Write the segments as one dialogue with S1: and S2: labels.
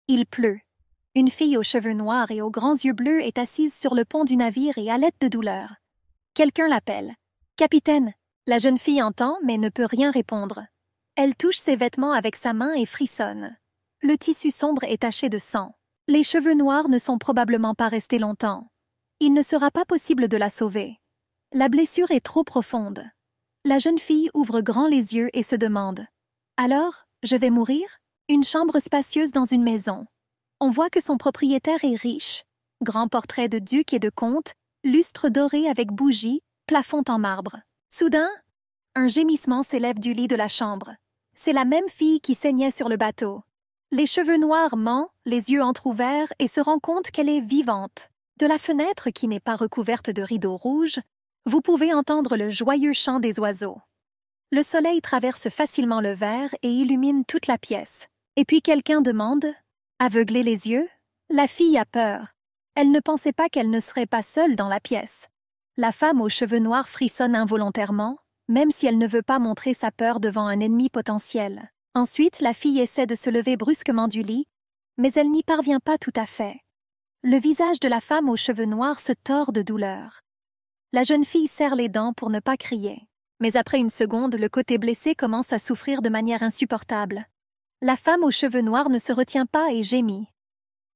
S1: Il pleut. Une fille aux cheveux noirs et aux grands yeux bleus est assise sur le pont du navire et halète de douleur. Quelqu'un l'appelle. « Capitaine !» La jeune fille entend mais ne peut rien répondre. Elle touche ses vêtements avec sa main et frissonne. Le tissu sombre est taché de sang. Les cheveux noirs ne sont probablement pas restés longtemps. Il ne sera pas possible de la sauver. La blessure est trop profonde. La jeune fille ouvre grand les yeux et se demande « Alors, je vais mourir ?» Une chambre spacieuse dans une maison. On voit que son propriétaire est riche. Grand portrait de duc et de comte, lustre doré avec bougies, plafond en marbre. Soudain, un gémissement s'élève du lit de la chambre. C'est la même fille qui saignait sur le bateau. Les cheveux noirs ment, les yeux entr'ouverts et se rend compte qu'elle est vivante. De la fenêtre qui n'est pas recouverte de rideaux rouges, vous pouvez entendre le joyeux chant des oiseaux. Le soleil traverse facilement le verre et illumine toute la pièce. Et puis quelqu'un demande « Aveugler les yeux ?» La fille a peur. Elle ne pensait pas qu'elle ne serait pas seule dans la pièce. La femme aux cheveux noirs frissonne involontairement, même si elle ne veut pas montrer sa peur devant un ennemi potentiel. Ensuite, la fille essaie de se lever brusquement du lit, mais elle n'y parvient pas tout à fait. Le visage de la femme aux cheveux noirs se tord de douleur. La jeune fille serre les dents pour ne pas crier. Mais après une seconde, le côté blessé commence à souffrir de manière insupportable. La femme aux cheveux noirs ne se retient pas et gémit.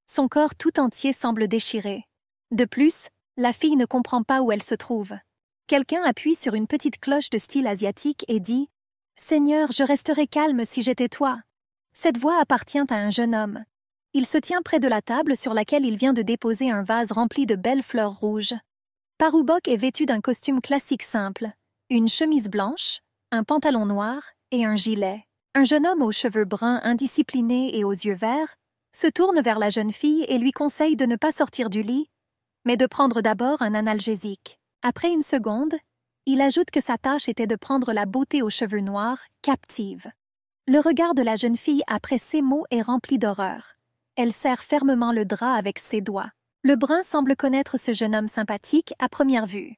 S1: Son corps tout entier semble déchiré. De plus, la fille ne comprend pas où elle se trouve. Quelqu'un appuie sur une petite cloche de style asiatique et dit « Seigneur, je resterai calme si j'étais toi. » Cette voix appartient à un jeune homme. Il se tient près de la table sur laquelle il vient de déposer un vase rempli de belles fleurs rouges. Parubok est vêtu d'un costume classique simple, une chemise blanche, un pantalon noir et un gilet. Un jeune homme aux cheveux bruns indisciplinés et aux yeux verts se tourne vers la jeune fille et lui conseille de ne pas sortir du lit, mais de prendre d'abord un analgésique. Après une seconde, il ajoute que sa tâche était de prendre la beauté aux cheveux noirs captive. Le regard de la jeune fille après ces mots est rempli d'horreur. Elle serre fermement le drap avec ses doigts. Le brun semble connaître ce jeune homme sympathique à première vue.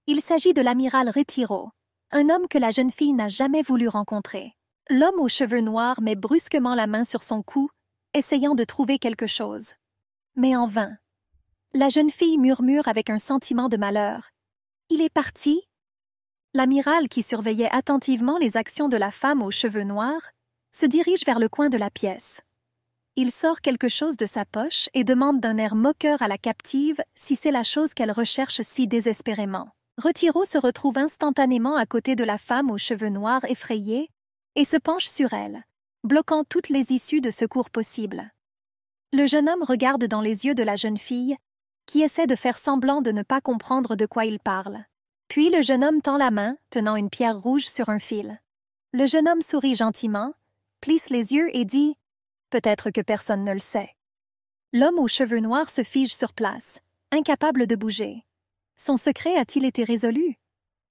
S1: Il s'agit de l'amiral Retiro, un homme que la jeune fille n'a jamais voulu rencontrer. L'homme aux cheveux noirs met brusquement la main sur son cou, essayant de trouver quelque chose. Mais en vain. La jeune fille murmure avec un sentiment de malheur. « Il est parti ?» L'amiral, qui surveillait attentivement les actions de la femme aux cheveux noirs, se dirige vers le coin de la pièce. Il sort quelque chose de sa poche et demande d'un air moqueur à la captive si c'est la chose qu'elle recherche si désespérément. Retiro se retrouve instantanément à côté de la femme aux cheveux noirs effrayée et se penche sur elle, bloquant toutes les issues de secours possibles. Le jeune homme regarde dans les yeux de la jeune fille, qui essaie de faire semblant de ne pas comprendre de quoi il parle. Puis le jeune homme tend la main, tenant une pierre rouge sur un fil. Le jeune homme sourit gentiment, plisse les yeux et dit « Peut-être que personne ne le sait. » L'homme aux cheveux noirs se fige sur place, incapable de bouger. Son secret a-t-il été résolu?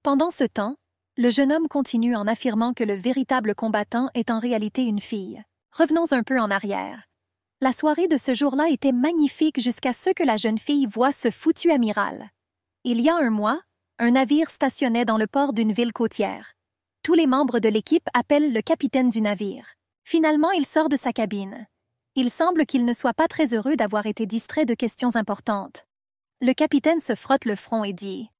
S1: Pendant ce temps, le jeune homme continue en affirmant que le véritable combattant est en réalité une fille. Revenons un peu en arrière. La soirée de ce jour-là était magnifique jusqu'à ce que la jeune fille voie ce foutu amiral. Il y a un mois, un navire stationnait dans le port d'une ville côtière. Tous les membres de l'équipe appellent le capitaine du navire. Finalement, il sort de sa cabine. Il semble qu'il ne soit pas très heureux d'avoir été distrait de questions importantes. Le capitaine se frotte le front et dit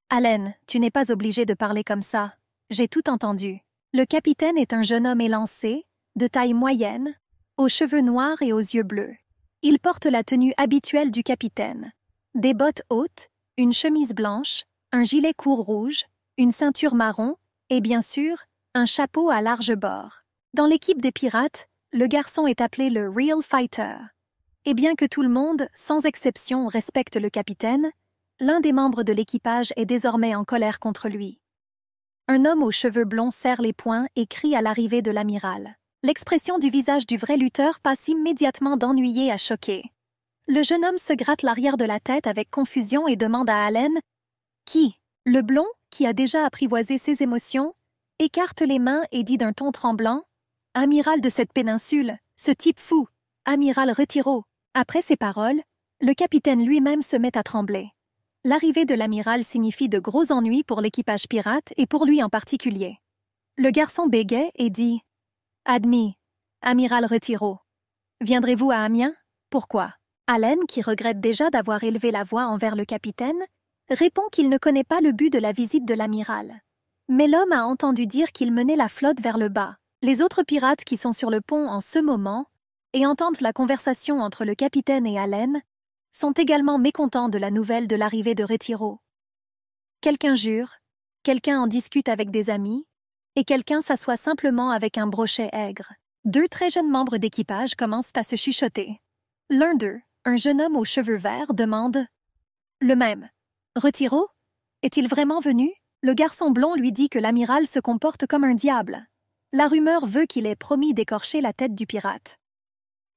S1: « Allen, tu n'es pas obligé de parler comme ça. J'ai tout entendu. » Le capitaine est un jeune homme élancé, de taille moyenne, aux cheveux noirs et aux yeux bleus. Il porte la tenue habituelle du capitaine. Des bottes hautes, une chemise blanche, un gilet court rouge, une ceinture marron et bien sûr, un chapeau à large bord. Dans l'équipe des pirates, le garçon est appelé le Real Fighter. Et bien que tout le monde, sans exception, respecte le capitaine, l'un des membres de l'équipage est désormais en colère contre lui. Un homme aux cheveux blonds serre les poings et crie à l'arrivée de l'amiral. L'expression du visage du vrai lutteur passe immédiatement d'ennuyé à choqué. Le jeune homme se gratte l'arrière de la tête avec confusion et demande à Allen « Qui ?» Le blond, qui a déjà apprivoisé ses émotions, écarte les mains et dit d'un ton tremblant « Amiral de cette péninsule, ce type fou, amiral Retiro. » Après ces paroles, le capitaine lui-même se met à trembler. L'arrivée de l'amiral signifie de gros ennuis pour l'équipage pirate et pour lui en particulier. Le garçon bégaie et dit « Admis, amiral Retiro. » Viendrez-vous à Amiens? Pourquoi? Allen, qui regrette déjà d'avoir élevé la voix envers le capitaine, répond qu'il ne connaît pas le but de la visite de l'amiral. Mais l'homme a entendu dire qu'il menait la flotte vers le bas. Les autres pirates qui sont sur le pont en ce moment et entendent la conversation entre le capitaine et Allen sont également mécontents de la nouvelle de l'arrivée de Retiro. Quelqu'un jure, quelqu'un en discute avec des amis, et quelqu'un s'assoit simplement avec un brochet aigre. Deux très jeunes membres d'équipage commencent à se chuchoter. L'un d'eux, un jeune homme aux cheveux verts, demande « Le même. Retiro? Est-il vraiment venu ?» Le garçon blond lui dit que l'amiral se comporte comme un diable. La rumeur veut qu'il ait promis d'écorcher la tête du pirate.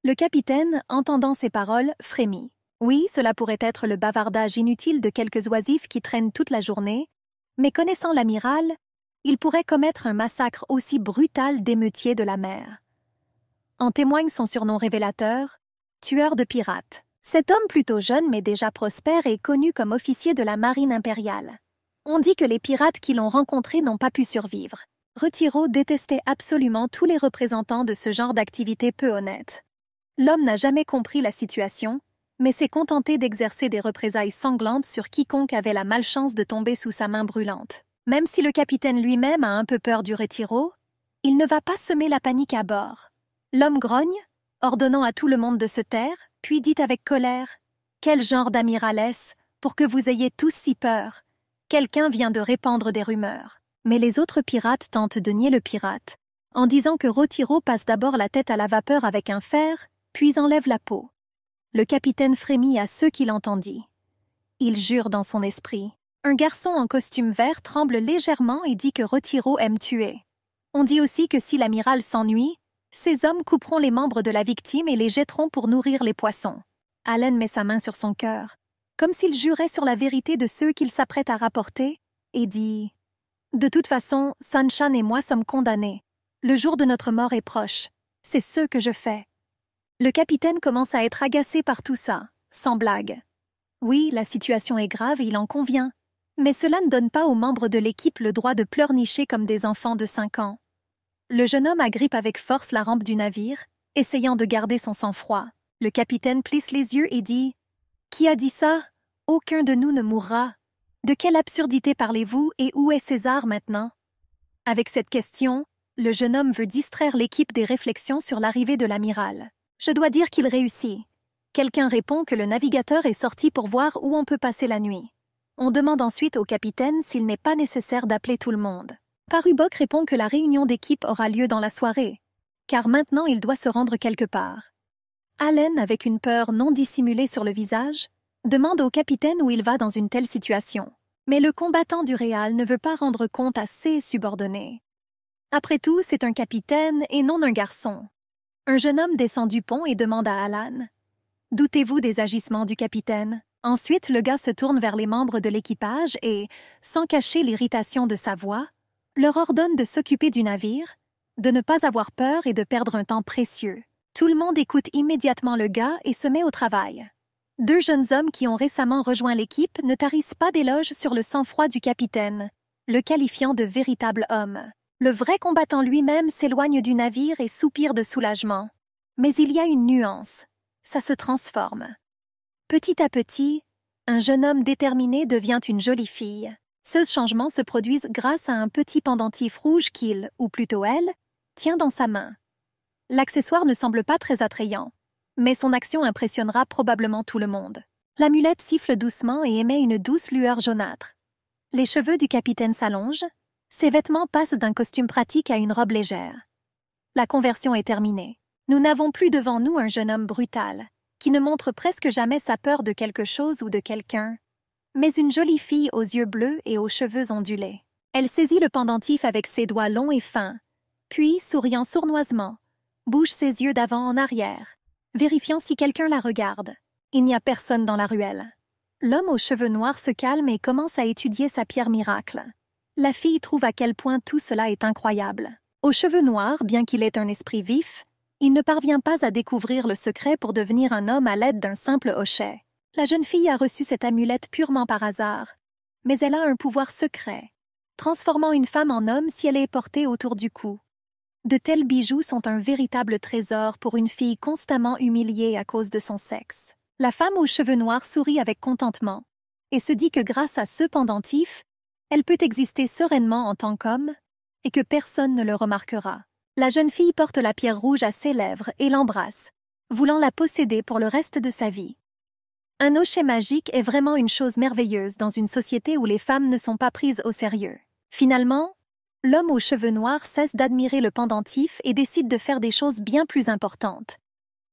S1: Le capitaine, entendant ces paroles, frémit. Oui, cela pourrait être le bavardage inutile de quelques oisifs qui traînent toute la journée, mais connaissant l'amiral, il pourrait commettre un massacre aussi brutal d'émeutiers de la mer. En témoigne son surnom révélateur, tueur de pirates. Cet homme plutôt jeune mais déjà prospère est connu comme officier de la marine impériale. On dit que les pirates qui l'ont rencontré n'ont pas pu survivre. Retiro détestait absolument tous les représentants de ce genre d'activité peu honnête. L'homme n'a jamais compris la situation, mais s'est contenté d'exercer des représailles sanglantes sur quiconque avait la malchance de tomber sous sa main brûlante. Même si le capitaine lui-même a un peu peur du Retiro, il ne va pas semer la panique à bord. L'homme grogne, ordonnant à tout le monde de se taire, puis dit avec colère « Quel genre d'amiral est-ce pour que vous ayez tous si peur? Quelqu'un vient de répandre des rumeurs. » Mais les autres pirates tentent de nier le pirate, en disant que Retiro passe d'abord la tête à la vapeur avec un fer, puis enlève la peau. Le capitaine frémit à ceux qui l'entendit. Il jure dans son esprit. Un garçon en costume vert tremble légèrement et dit que Retiro aime tuer. On dit aussi que si l'amiral s'ennuie, ces hommes couperont les membres de la victime et les jetteront pour nourrir les poissons. Allen met sa main sur son cœur, comme s'il jurait sur la vérité de ceux qu'il s'apprête à rapporter, et dit « De toute façon, Sanchan et moi sommes condamnés. Le jour de notre mort est proche. C'est ce que je fais. » Le capitaine commence à être agacé par tout ça, sans blague. Oui, la situation est grave et il en convient. Mais cela ne donne pas aux membres de l'équipe le droit de pleurnicher comme des enfants de 5 ans. Le jeune homme agrippe avec force la rampe du navire, essayant de garder son sang-froid. Le capitaine plisse les yeux et dit « Qui a dit ça? Aucun de nous ne mourra. De quelle absurdité parlez-vous et où est César maintenant ?» Avec cette question, le jeune homme veut distraire l'équipe des réflexions sur l'arrivée de l'amiral. Je dois dire qu'il réussit. Quelqu'un répond que le navigateur est sorti pour voir où on peut passer la nuit. On demande ensuite au capitaine s'il n'est pas nécessaire d'appeler tout le monde. Parubok répond que la réunion d'équipe aura lieu dans la soirée, car maintenant il doit se rendre quelque part. Allen, avec une peur non dissimulée sur le visage, demande au capitaine où il va dans une telle situation. Mais le combattant du Réal ne veut pas rendre compte à ses subordonnés. Après tout, c'est un capitaine et non un garçon. Un jeune homme descend du pont et demande à Allen « Doutez-vous des agissements du capitaine ?» Ensuite, le gars se tourne vers les membres de l'équipage et, sans cacher l'irritation de sa voix, leur ordonne de s'occuper du navire, de ne pas avoir peur et de perdre un temps précieux. Tout le monde écoute immédiatement le gars et se met au travail. Deux jeunes hommes qui ont récemment rejoint l'équipe ne tarissent pas d'éloges sur le sang-froid du capitaine, le qualifiant de véritable homme. Le vrai combattant lui-même s'éloigne du navire et soupire de soulagement. Mais il y a une nuance. Ça se transforme. Petit à petit, un jeune homme déterminé devient une jolie fille. Ce changement se produit grâce à un petit pendentif rouge qu'il, ou plutôt elle, tient dans sa main. L'accessoire ne semble pas très attrayant, mais son action impressionnera probablement tout le monde. L'amulette siffle doucement et émet une douce lueur jaunâtre. Les cheveux du capitaine s'allongent, ses vêtements passent d'un costume pratique à une robe légère. La conversion est terminée. Nous n'avons plus devant nous un jeune homme brutal, qui ne montre presque jamais sa peur de quelque chose ou de quelqu'un, mais une jolie fille aux yeux bleus et aux cheveux ondulés. Elle saisit le pendentif avec ses doigts longs et fins, puis, souriant sournoisement, bouge ses yeux d'avant en arrière, vérifiant si quelqu'un la regarde. Il n'y a personne dans la ruelle. L'homme aux cheveux noirs se calme et commence à étudier sa pierre miracle. La fille trouve à quel point tout cela est incroyable. Aux cheveux noirs, bien qu'il ait un esprit vif, il ne parvient pas à découvrir le secret pour devenir un homme à l'aide d'un simple hochet. La jeune fille a reçu cette amulette purement par hasard, mais elle a un pouvoir secret, transformant une femme en homme si elle est portée autour du cou. De tels bijoux sont un véritable trésor pour une fille constamment humiliée à cause de son sexe. La femme aux cheveux noirs sourit avec contentement et se dit que grâce à ce pendentif, elle peut exister sereinement en tant qu'homme et que personne ne le remarquera. La jeune fille porte la pierre rouge à ses lèvres et l'embrasse, voulant la posséder pour le reste de sa vie. Un hochet magique est vraiment une chose merveilleuse dans une société où les femmes ne sont pas prises au sérieux. Finalement, l'homme aux cheveux noirs cesse d'admirer le pendentif et décide de faire des choses bien plus importantes.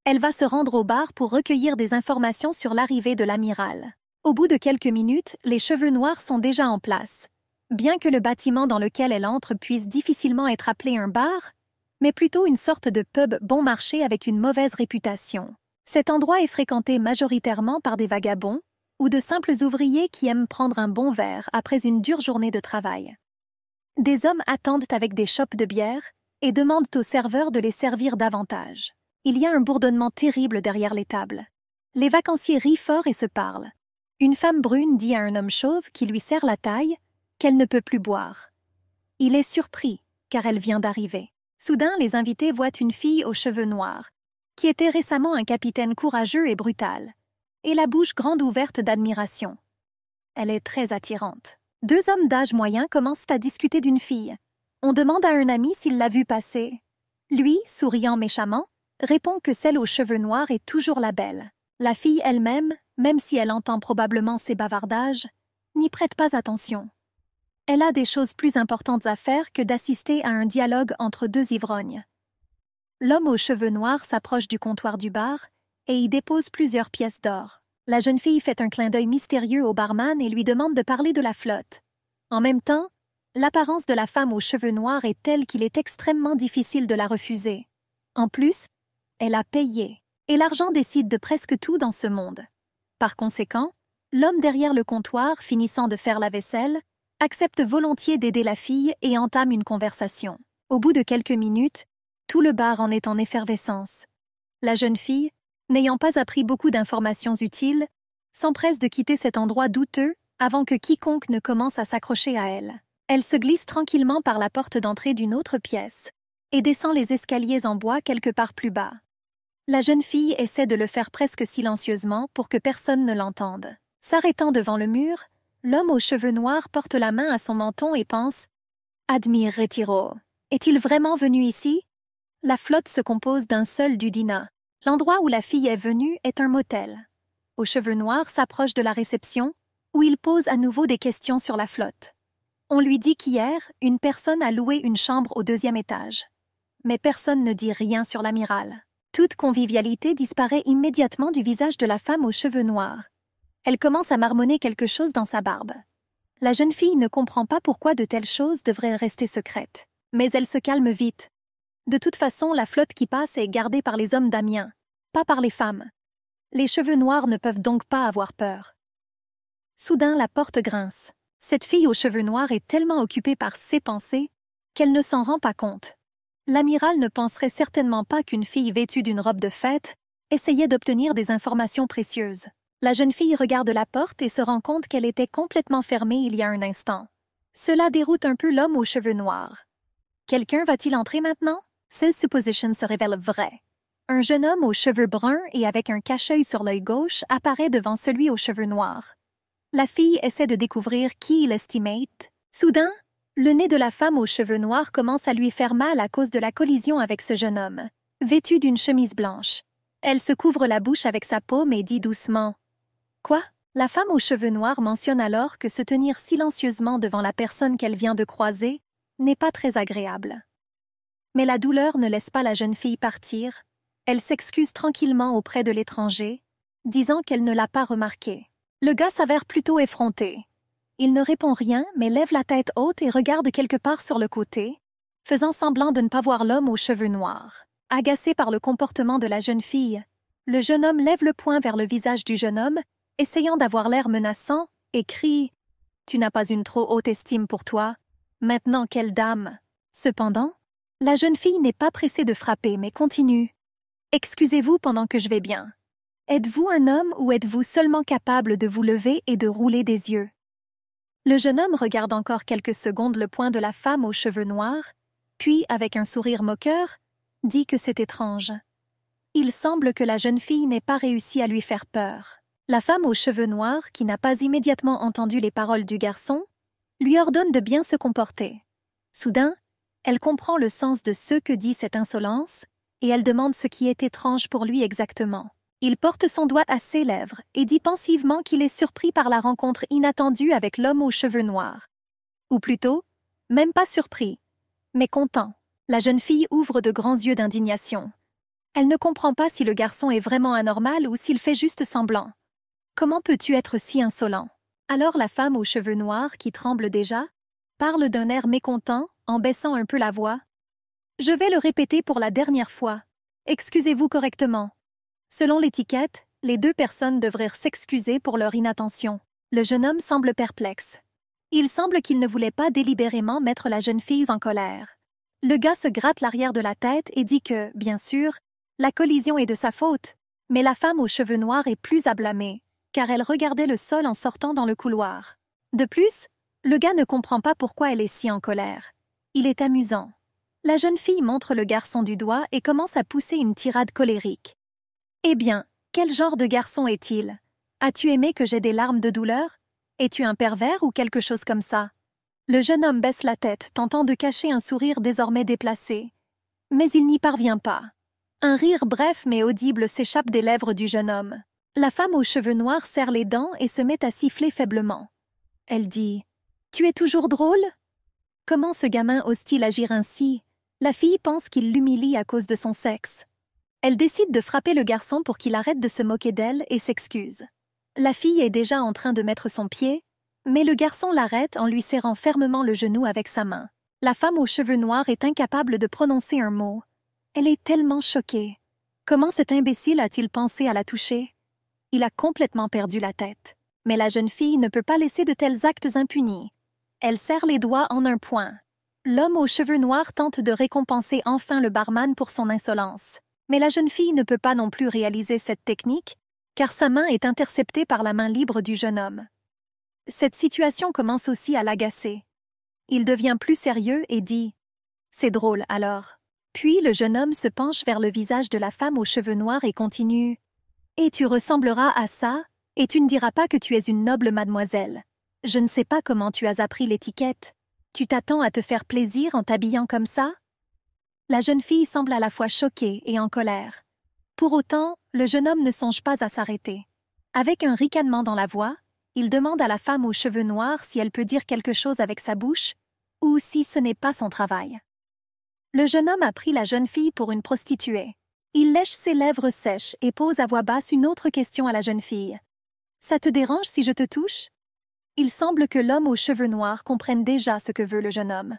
S1: Elle va se rendre au bar pour recueillir des informations sur l'arrivée de l'amiral. Au bout de quelques minutes, les cheveux noirs sont déjà en place. Bien que le bâtiment dans lequel elle entre puisse difficilement être appelé un bar, mais plutôt une sorte de pub bon marché avec une mauvaise réputation. Cet endroit est fréquenté majoritairement par des vagabonds ou de simples ouvriers qui aiment prendre un bon verre après une dure journée de travail. Des hommes attendent avec des chopes de bière et demandent aux serveurs de les servir davantage. Il y a un bourdonnement terrible derrière les tables. Les vacanciers rient fort et se parlent. Une femme brune dit à un homme chauve qui lui serre la taille qu'elle ne peut plus boire. Il est surpris, car elle vient d'arriver. Soudain, les invités voient une fille aux cheveux noirs, qui était récemment un capitaine courageux et brutal, et la bouche grande ouverte d'admiration. Elle est très attirante. Deux hommes d'âge moyen commencent à discuter d'une fille. On demande à un ami s'il l'a vue passer. Lui, souriant méchamment, répond que celle aux cheveux noirs est toujours la belle. La fille elle-même, même si elle entend probablement ces bavardages, n'y prête pas attention. Elle a des choses plus importantes à faire que d'assister à un dialogue entre deux ivrognes. L'homme aux cheveux noirs s'approche du comptoir du bar et y dépose plusieurs pièces d'or. La jeune fille fait un clin d'œil mystérieux au barman et lui demande de parler de la flotte. En même temps, l'apparence de la femme aux cheveux noirs est telle qu'il est extrêmement difficile de la refuser. En plus, elle a payé, et l'argent décide de presque tout dans ce monde. Par conséquent, l'homme derrière le comptoir, finissant de faire la vaisselle, accepte volontiers d'aider la fille et entame une conversation. Au bout de quelques minutes, tout le bar en est en effervescence. La jeune fille, n'ayant pas appris beaucoup d'informations utiles, s'empresse de quitter cet endroit douteux avant que quiconque ne commence à s'accrocher à elle. Elle se glisse tranquillement par la porte d'entrée d'une autre pièce et descend les escaliers en bois quelque part plus bas. La jeune fille essaie de le faire presque silencieusement pour que personne ne l'entende. S'arrêtant devant le mur, l'homme aux cheveux noirs porte la main à son menton et pense « Admire Retiro. Est-il vraiment venu ici ?» La flotte se compose d'un seul dudina. L'endroit où la fille est venue est un motel. Aux cheveux noirs s'approche de la réception, où il pose à nouveau des questions sur la flotte. On lui dit qu'hier, une personne a loué une chambre au 2e étage. Mais personne ne dit rien sur l'amiral. Toute convivialité disparaît immédiatement du visage de la femme aux cheveux noirs. Elle commence à marmonner quelque chose dans sa barbe. La jeune fille ne comprend pas pourquoi de telles choses devraient rester secrètes. Mais elle se calme vite. De toute façon, la flotte qui passe est gardée par les hommes d'Amiens, pas par les femmes. Les cheveux noirs ne peuvent donc pas avoir peur. Soudain, la porte grince. Cette fille aux cheveux noirs est tellement occupée par ses pensées qu'elle ne s'en rend pas compte. L'amiral ne penserait certainement pas qu'une fille vêtue d'une robe de fête essayait d'obtenir des informations précieuses. La jeune fille regarde la porte et se rend compte qu'elle était complètement fermée il y a un instant. Cela déroute un peu l'homme aux cheveux noirs. Quelqu'un va-t-il entrer maintenant? Cette supposition se révèle vraie. Un jeune homme aux cheveux bruns et avec un cache-œil sur l'œil gauche apparaît devant celui aux cheveux noirs. La fille essaie de découvrir qui il estimate. Soudain, le nez de la femme aux cheveux noirs commence à lui faire mal à cause de la collision avec ce jeune homme, vêtu d'une chemise blanche. Elle se couvre la bouche avec sa paume et dit doucement « Quoi ?» La femme aux cheveux noirs mentionne alors que se tenir silencieusement devant la personne qu'elle vient de croiser n'est pas très agréable. Mais la douleur ne laisse pas la jeune fille partir. Elle s'excuse tranquillement auprès de l'étranger, disant qu'elle ne l'a pas remarqué. Le gars s'avère plutôt effronté. Il ne répond rien, mais lève la tête haute et regarde quelque part sur le côté, faisant semblant de ne pas voir l'homme aux cheveux noirs. Agacé par le comportement de la jeune fille, le jeune homme lève le poing vers le visage du jeune homme, essayant d'avoir l'air menaçant, et crie « Tu n'as pas une trop haute estime pour toi. Maintenant, quelle dame !» Cependant, la jeune fille n'est pas pressée de frapper, mais continue. « Excusez-vous pendant que je vais bien. Êtes-vous un homme ou êtes-vous seulement capable de vous lever et de rouler des yeux ?» Le jeune homme regarde encore quelques secondes le poing de la femme aux cheveux noirs, Puis, avec un sourire moqueur, dit que c'est étrange. Il semble que la jeune fille n'ait pas réussi à lui faire peur. La femme aux cheveux noirs, qui n'a pas immédiatement entendu les paroles du garçon, lui ordonne de bien se comporter. Soudain, elle comprend le sens de ce que dit cette insolence, et elle demande ce qui est étrange pour lui exactement. Il porte son doigt à ses lèvres et dit pensivement qu'il est surpris par la rencontre inattendue avec l'homme aux cheveux noirs. Ou plutôt, même pas surpris, mais content. La jeune fille ouvre de grands yeux d'indignation. Elle ne comprend pas si le garçon est vraiment anormal ou s'il fait juste semblant. Comment peux-tu être si insolent? Alors la femme aux cheveux noirs, qui tremble déjà, parle d'un air mécontent en baissant un peu la voix. « Je vais le répéter pour la dernière fois. Excusez-vous correctement. » Selon l'étiquette, les deux personnes devraient s'excuser pour leur inattention. Le jeune homme semble perplexe. Il semble qu'il ne voulait pas délibérément mettre la jeune fille en colère. Le gars se gratte l'arrière de la tête et dit que, bien sûr, la collision est de sa faute, mais la femme aux cheveux noirs est plus à blâmer, car elle regardait le sol en sortant dans le couloir. De plus, le gars ne comprend pas pourquoi elle est si en colère. Il est amusant. La jeune fille montre le garçon du doigt et commence à pousser une tirade colérique. « Eh bien, quel genre de garçon est-il? As-tu aimé que j'aie des larmes de douleur? Es-tu un pervers ou quelque chose comme ça? » Le jeune homme baisse la tête, tentant de cacher un sourire désormais déplacé. Mais il n'y parvient pas. Un rire bref mais audible s'échappe des lèvres du jeune homme. La femme aux cheveux noirs serre les dents et se met à siffler faiblement. Elle dit « Tu es toujours drôle? » Comment ce gamin ose-t-il agir ainsi? La fille pense qu'il l'humilie à cause de son sexe. Elle décide de frapper le garçon pour qu'il arrête de se moquer d'elle et s'excuse. La fille est déjà en train de mettre son pied, mais le garçon l'arrête en lui serrant fermement le genou avec sa main. La femme aux cheveux noirs est incapable de prononcer un mot. Elle est tellement choquée. Comment cet imbécile a-t-il pensé à la toucher? Il a complètement perdu la tête. Mais la jeune fille ne peut pas laisser de tels actes impunis. Elle serre les doigts en un point. L'homme aux cheveux noirs tente de récompenser enfin le barman pour son insolence. Mais la jeune fille ne peut pas non plus réaliser cette technique, car sa main est interceptée par la main libre du jeune homme. Cette situation commence aussi à l'agacer. Il devient plus sérieux et dit « C'est drôle alors ». Puis le jeune homme se penche vers le visage de la femme aux cheveux noirs et continue « Et tu ressembleras à ça, et tu ne diras pas que tu es une noble mademoiselle. Je ne sais pas comment tu as appris l'étiquette. Tu t'attends à te faire plaisir en t'habillant comme ça ?» La jeune fille semble à la fois choquée et en colère. Pour autant, le jeune homme ne songe pas à s'arrêter. Avec un ricanement dans la voix, il demande à la femme aux cheveux noirs si elle peut dire quelque chose avec sa bouche ou si ce n'est pas son travail. Le jeune homme a pris la jeune fille pour une prostituée. Il lèche ses lèvres sèches et pose à voix basse une autre question à la jeune fille. « Ça te dérange si je te touche ?» Il semble que l'homme aux cheveux noirs comprenne déjà ce que veut le jeune homme.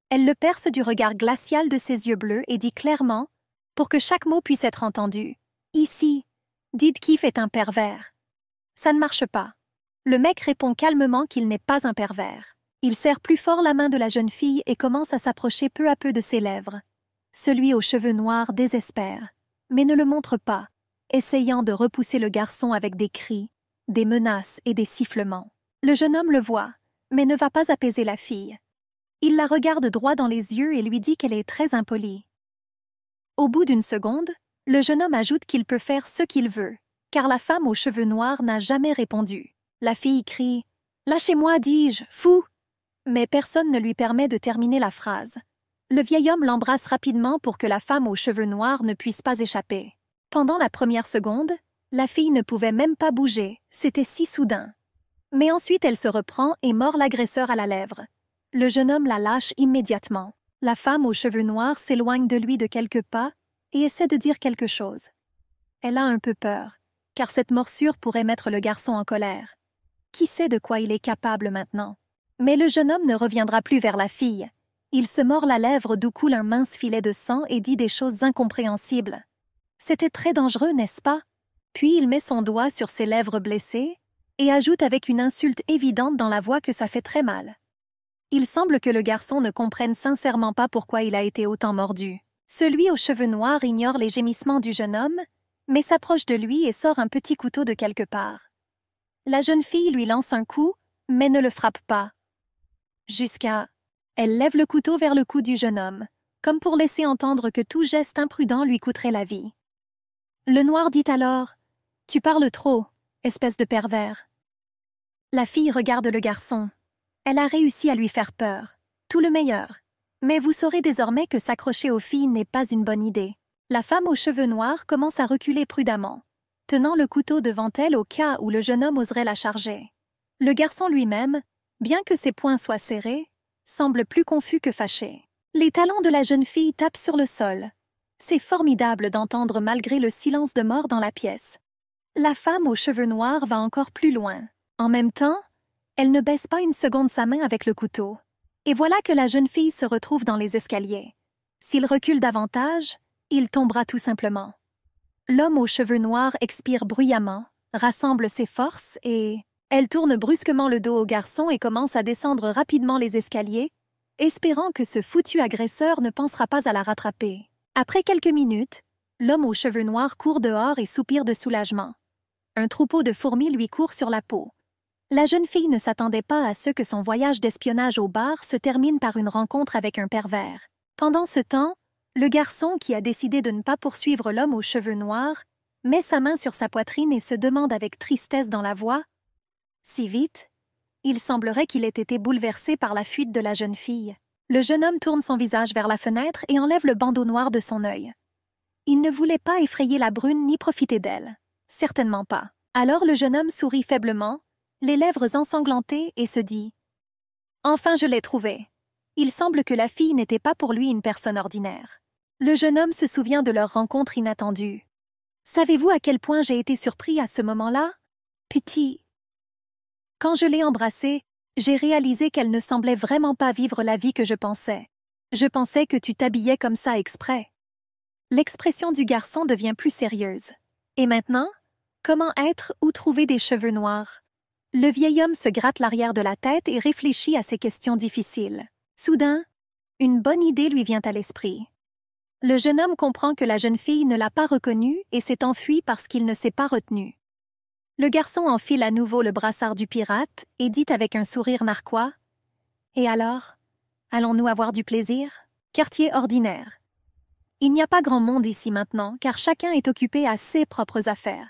S1: Elle le perce du regard glacial de ses yeux bleus et dit clairement, pour que chaque mot puisse être entendu, « Ici, Didkif est un pervers. » Ça ne marche pas. Le mec répond calmement qu'il n'est pas un pervers. Il serre plus fort la main de la jeune fille et commence à s'approcher peu à peu de ses lèvres. Celui aux cheveux noirs désespère, mais ne le montre pas, essayant de repousser le garçon avec des cris, des menaces et des sifflements. Le jeune homme le voit, mais ne va pas apaiser la fille. Il la regarde droit dans les yeux et lui dit qu'elle est très impolie. Au bout d'une seconde, le jeune homme ajoute qu'il peut faire ce qu'il veut, car la femme aux cheveux noirs n'a jamais répondu. La fille crie « Lâchez-moi, dis-je, fou !» Mais personne ne lui permet de terminer la phrase. Le vieil homme l'embrasse rapidement pour que la femme aux cheveux noirs ne puisse pas échapper. Pendant la première seconde, la fille ne pouvait même pas bouger, c'était si soudain. Mais ensuite elle se reprend et mord l'agresseur à la lèvre. Le jeune homme la lâche immédiatement. La femme aux cheveux noirs s'éloigne de lui de quelques pas et essaie de dire quelque chose. Elle a un peu peur, car cette morsure pourrait mettre le garçon en colère. Qui sait de quoi il est capable maintenant? Mais le jeune homme ne reviendra plus vers la fille. Il se mord la lèvre d'où coule un mince filet de sang et dit des choses incompréhensibles. C'était très dangereux, n'est-ce pas? Puis il met son doigt sur ses lèvres blessées et ajoute avec une insulte évidente dans la voix que ça fait très mal. Il semble que le garçon ne comprenne sincèrement pas pourquoi il a été autant mordu. Celui aux cheveux noirs ignore les gémissements du jeune homme, mais s'approche de lui et sort un petit couteau de quelque part. La jeune fille lui lance un coup, mais ne le frappe pas. Jusqu'à... Elle lève le couteau vers le cou du jeune homme, comme pour laisser entendre que tout geste imprudent lui coûterait la vie. Le noir dit alors « Tu parles trop, espèce de pervers. » La fille regarde le garçon. Elle a réussi à lui faire peur. Tout le meilleur. Mais vous saurez désormais que s'accrocher aux filles n'est pas une bonne idée. La femme aux cheveux noirs commence à reculer prudemment, tenant le couteau devant elle au cas où le jeune homme oserait la charger. Le garçon lui-même, bien que ses poings soient serrés, semble plus confus que fâché. Les talons de la jeune fille tapent sur le sol. C'est formidable d'entendre malgré le silence de mort dans la pièce. La femme aux cheveux noirs va encore plus loin. En même temps, elle ne baisse pas une seconde sa main avec le couteau. Et voilà que la jeune fille se retrouve dans les escaliers. S'il recule davantage, il tombera tout simplement. L'homme aux cheveux noirs expire bruyamment, rassemble ses forces et... Elle tourne brusquement le dos au garçon et commence à descendre rapidement les escaliers, espérant que ce foutu agresseur ne pensera pas à la rattraper. Après quelques minutes, l'homme aux cheveux noirs court dehors et soupire de soulagement. Un troupeau de fourmis lui court sur la peau. La jeune fille ne s'attendait pas à ce que son voyage d'espionnage au bar se termine par une rencontre avec un pervers. Pendant ce temps, le garçon, qui a décidé de ne pas poursuivre l'homme aux cheveux noirs, met sa main sur sa poitrine et se demande avec tristesse dans la voix « Si vite ?» Il semblerait qu'il ait été bouleversé par la fuite de la jeune fille. Le jeune homme tourne son visage vers la fenêtre et enlève le bandeau noir de son œil. Il ne voulait pas effrayer la brune ni profiter d'elle. Certainement pas. Alors le jeune homme sourit faiblement, les lèvres ensanglantées, et se dit « Enfin, je l'ai trouvé. » Il semble que la fille n'était pas pour lui une personne ordinaire. Le jeune homme se souvient de leur rencontre inattendue. « Savez-vous à quel point j'ai été surpris à ce moment-là? Petit. Quand je l'ai embrassée, j'ai réalisé qu'elle ne semblait vraiment pas vivre la vie que je pensais. Je pensais que tu t'habillais comme ça exprès. » L'expression du garçon devient plus sérieuse. « Et maintenant? Comment être ou trouver des cheveux noirs? » Le vieil homme se gratte l'arrière de la tête et réfléchit à ces questions difficiles. Soudain, une bonne idée lui vient à l'esprit. Le jeune homme comprend que la jeune fille ne l'a pas reconnue et s'est enfui parce qu'il ne s'est pas retenu. Le garçon enfile à nouveau le brassard du pirate et dit avec un sourire narquois « Et alors? Allons-nous avoir du plaisir? Quartier ordinaire. » Il n'y a pas grand monde ici maintenant, car chacun est occupé à ses propres affaires.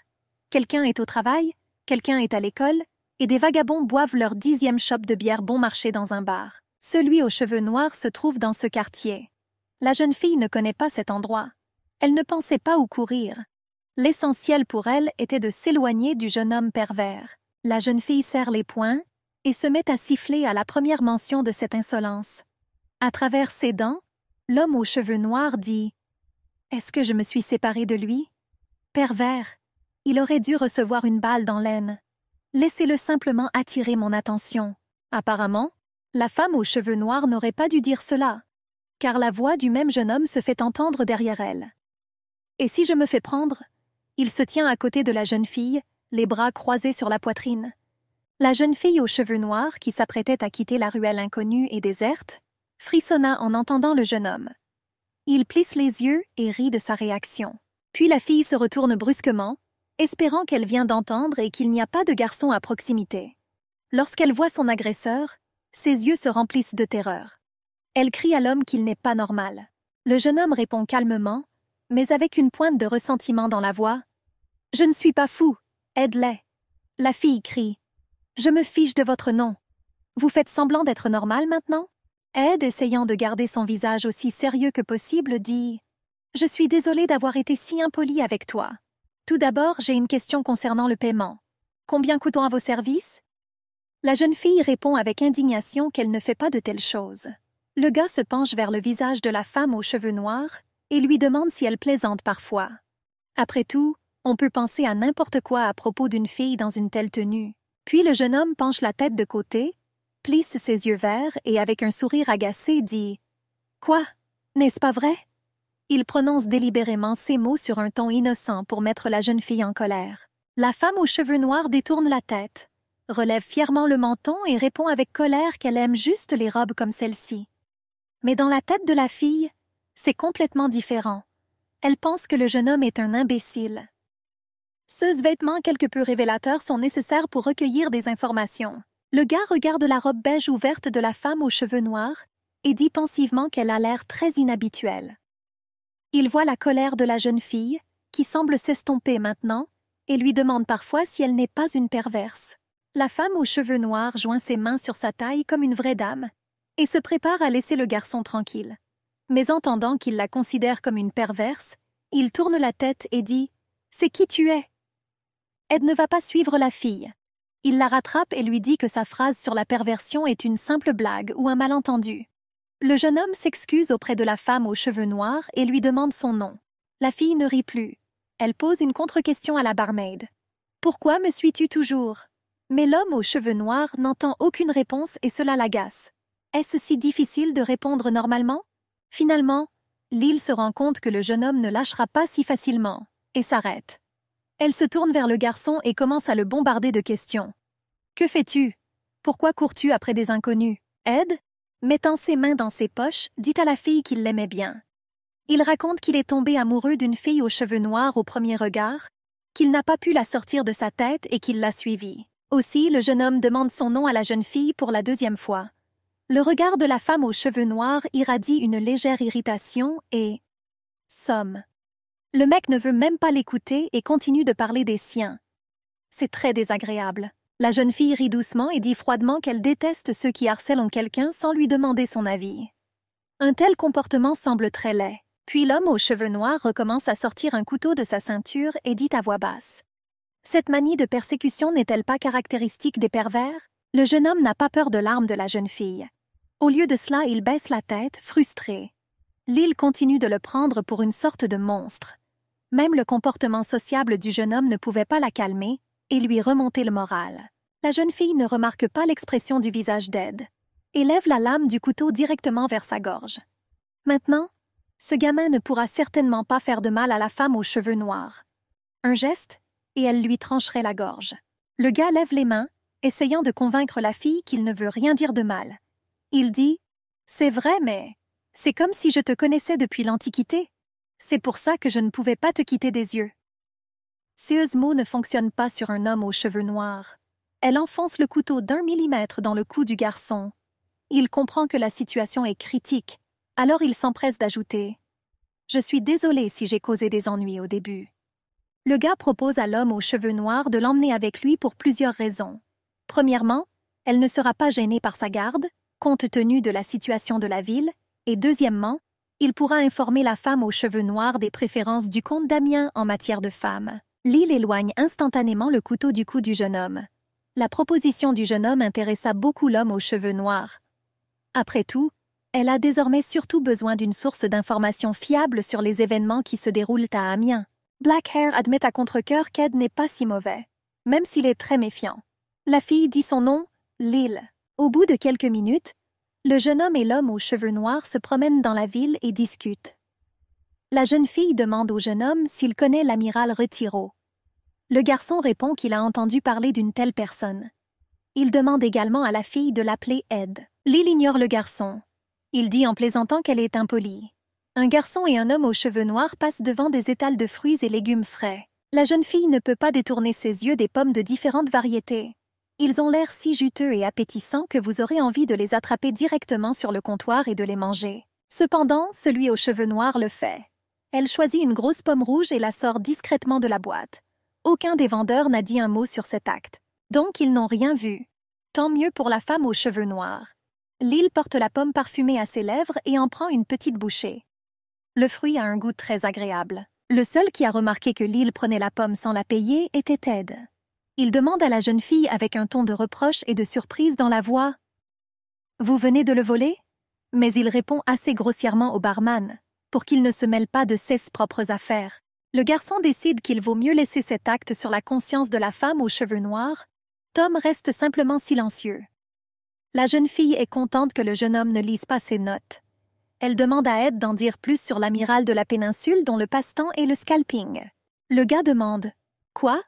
S1: Quelqu'un est au travail, quelqu'un est à l'école, et des vagabonds boivent leur 10e chope de bière bon marché dans un bar. Celui aux cheveux noirs se trouve dans ce quartier. La jeune fille ne connaît pas cet endroit. Elle ne pensait pas où courir. L'essentiel pour elle était de s'éloigner du jeune homme pervers. La jeune fille serre les poings et se met à siffler à la première mention de cette insolence. À travers ses dents, l'homme aux cheveux noirs dit « Est-ce que je me suis séparée de lui? Pervers, il aurait dû recevoir une balle dans l'aine. Laissez-le simplement attirer mon attention. » Apparemment, la femme aux cheveux noirs n'aurait pas dû dire cela, car la voix du même jeune homme se fait entendre derrière elle. « Et si je me fais prendre ?» Il se tient à côté de la jeune fille, les bras croisés sur la poitrine. La jeune fille aux cheveux noirs, qui s'apprêtait à quitter la ruelle inconnue et déserte, frissonna en entendant le jeune homme. Il plisse les yeux et rit de sa réaction. Puis la fille se retourne brusquement, espérant qu'elle vient d'entendre et qu'il n'y a pas de garçon à proximité. Lorsqu'elle voit son agresseur, ses yeux se remplissent de terreur. Elle crie à l'homme qu'il n'est pas normal. Le jeune homme répond calmement, mais avec une pointe de ressentiment dans la voix. « Je ne suis pas fou, aide-les. » La fille crie. « Je me fiche de votre nom. Vous faites semblant d'être normal maintenant? » Ed, essayant de garder son visage aussi sérieux que possible, dit « Je suis désolée d'avoir été si impolie avec toi. Tout d'abord, j'ai une question concernant le paiement. Combien coûte-t-on à vos services? » La jeune fille répond avec indignation qu'elle ne fait pas de telles choses. Le gars se penche vers le visage de la femme aux cheveux noirs et lui demande si elle plaisante parfois. Après tout, on peut penser à n'importe quoi à propos d'une fille dans une telle tenue. Puis le jeune homme penche la tête de côté, plisse ses yeux verts et avec un sourire agacé dit « Quoi? N'est-ce pas vrai? » Il prononce délibérément ces mots sur un ton innocent pour mettre la jeune fille en colère. La femme aux cheveux noirs détourne la tête, relève fièrement le menton et répond avec colère qu'elle aime juste les robes comme celle-ci. Mais dans la tête de la fille, c'est complètement différent. Elle pense que le jeune homme est un imbécile. Ces vêtements quelque peu révélateurs sont nécessaires pour recueillir des informations. Le gars regarde la robe beige ouverte de la femme aux cheveux noirs et dit pensivement qu'elle a l'air très inhabituelle. Il voit la colère de la jeune fille, qui semble s'estomper maintenant, et lui demande parfois si elle n'est pas une perverse. La femme aux cheveux noirs joint ses mains sur sa taille comme une vraie dame, et se prépare à laisser le garçon tranquille. Mais entendant qu'il la considère comme une perverse, il tourne la tête et dit « C'est qui tu es ?» Ed ne va pas suivre la fille. Il la rattrape et lui dit que sa phrase sur la perversion est une simple blague ou un malentendu. Le jeune homme s'excuse auprès de la femme aux cheveux noirs et lui demande son nom. La fille ne rit plus. Elle pose une contre-question à la barmaid. « Pourquoi me suis-tu toujours ?» Mais l'homme aux cheveux noirs n'entend aucune réponse et cela l'agace. Est-ce si difficile de répondre normalement? Finalement, Lil se rend compte que le jeune homme ne lâchera pas si facilement, et s'arrête. Elle se tourne vers le garçon et commence à le bombarder de questions. « Que fais-tu? Pourquoi cours-tu après des inconnus? » Ed, mettant ses mains dans ses poches, dit à la fille qu'il l'aimait bien. Il raconte qu'il est tombé amoureux d'une fille aux cheveux noirs au premier regard, qu'il n'a pas pu la sortir de sa tête et qu'il l'a suivie. Aussi, le jeune homme demande son nom à la jeune fille pour la deuxième fois. Le regard de la femme aux cheveux noirs irradie une légère irritation et somme. Le mec ne veut même pas l'écouter et continue de parler des siens. C'est très désagréable. La jeune fille rit doucement et dit froidement qu'elle déteste ceux qui harcèlent quelqu'un sans lui demander son avis. Un tel comportement semble très laid. Puis l'homme aux cheveux noirs recommence à sortir un couteau de sa ceinture et dit à voix basse. Cette manie de persécution n'est-elle pas caractéristique des pervers? Le jeune homme n'a pas peur de l'arme de la jeune fille. Au lieu de cela, il baisse la tête, frustré. Lil continue de le prendre pour une sorte de monstre. Même le comportement sociable du jeune homme ne pouvait pas la calmer et lui remonter le moral. La jeune fille ne remarque pas l'expression du visage d'Ed et lève la lame du couteau directement vers sa gorge. Maintenant, ce gamin ne pourra certainement pas faire de mal à la femme aux cheveux noirs. Un geste, et elle lui trancherait la gorge. Le gars lève les mains, essayant de convaincre la fille qu'il ne veut rien dire de mal. Il dit « C'est vrai, mais c'est comme si je te connaissais depuis l'Antiquité. C'est pour ça que je ne pouvais pas te quitter des yeux. » Ces mots ne fonctionnent pas sur un homme aux cheveux noirs. Elle enfonce le couteau d'1 millimètre dans le cou du garçon. Il comprend que la situation est critique, alors il s'empresse d'ajouter « Je suis désolé si j'ai causé des ennuis au début. » Le gars propose à l'homme aux cheveux noirs de l'emmener avec lui pour plusieurs raisons. Premièrement, elle ne sera pas gênée par sa garde, compte tenu de la situation de la ville, et deuxièmement, il pourra informer la femme aux cheveux noirs des préférences du comte Damien en matière de femmes. Lil éloigne instantanément le couteau du cou du jeune homme. La proposition du jeune homme intéressa beaucoup l'homme aux cheveux noirs. Après tout, elle a désormais surtout besoin d'une source d'informations fiable sur les événements qui se déroulent à Amiens. Blackhair admet à contre-cœur qu'Ed n'est pas si mauvais, même s'il est très méfiant. La fille dit son nom, Lil. Au bout de quelques minutes, le jeune homme et l'homme aux cheveux noirs se promènent dans la ville et discutent. La jeune fille demande au jeune homme s'il connaît l'amiral Retiro. Le garçon répond qu'il a entendu parler d'une telle personne. Il demande également à la fille de l'appeler Ed. Lil ignore le garçon. Il dit en plaisantant qu'elle est impolie. Un garçon et un homme aux cheveux noirs passent devant des étals de fruits et légumes frais. La jeune fille ne peut pas détourner ses yeux des pommes de différentes variétés. Ils ont l'air si juteux et appétissants que vous aurez envie de les attraper directement sur le comptoir et de les manger. Cependant, celui aux cheveux noirs le fait. Elle choisit une grosse pomme rouge et la sort discrètement de la boîte. Aucun des vendeurs n'a dit un mot sur cet acte. Donc ils n'ont rien vu. Tant mieux pour la femme aux cheveux noirs. Lil porte la pomme parfumée à ses lèvres et en prend une petite bouchée. Le fruit a un goût très agréable. Le seul qui a remarqué que Lil prenait la pomme sans la payer était Ted. Il demande à la jeune fille avec un ton de reproche et de surprise dans la voix « Vous venez de le voler ?» Mais il répond assez grossièrement au barman, pour qu'il ne se mêle pas de ses propres affaires. Le garçon décide qu'il vaut mieux laisser cet acte sur la conscience de la femme aux cheveux noirs. Tom reste simplement silencieux. La jeune fille est contente que le jeune homme ne lise pas ses notes. Elle demande à Ed d'en dire plus sur l'amiral de la péninsule dont le passe-temps est le scalping. Le gars demande « Quoi ?»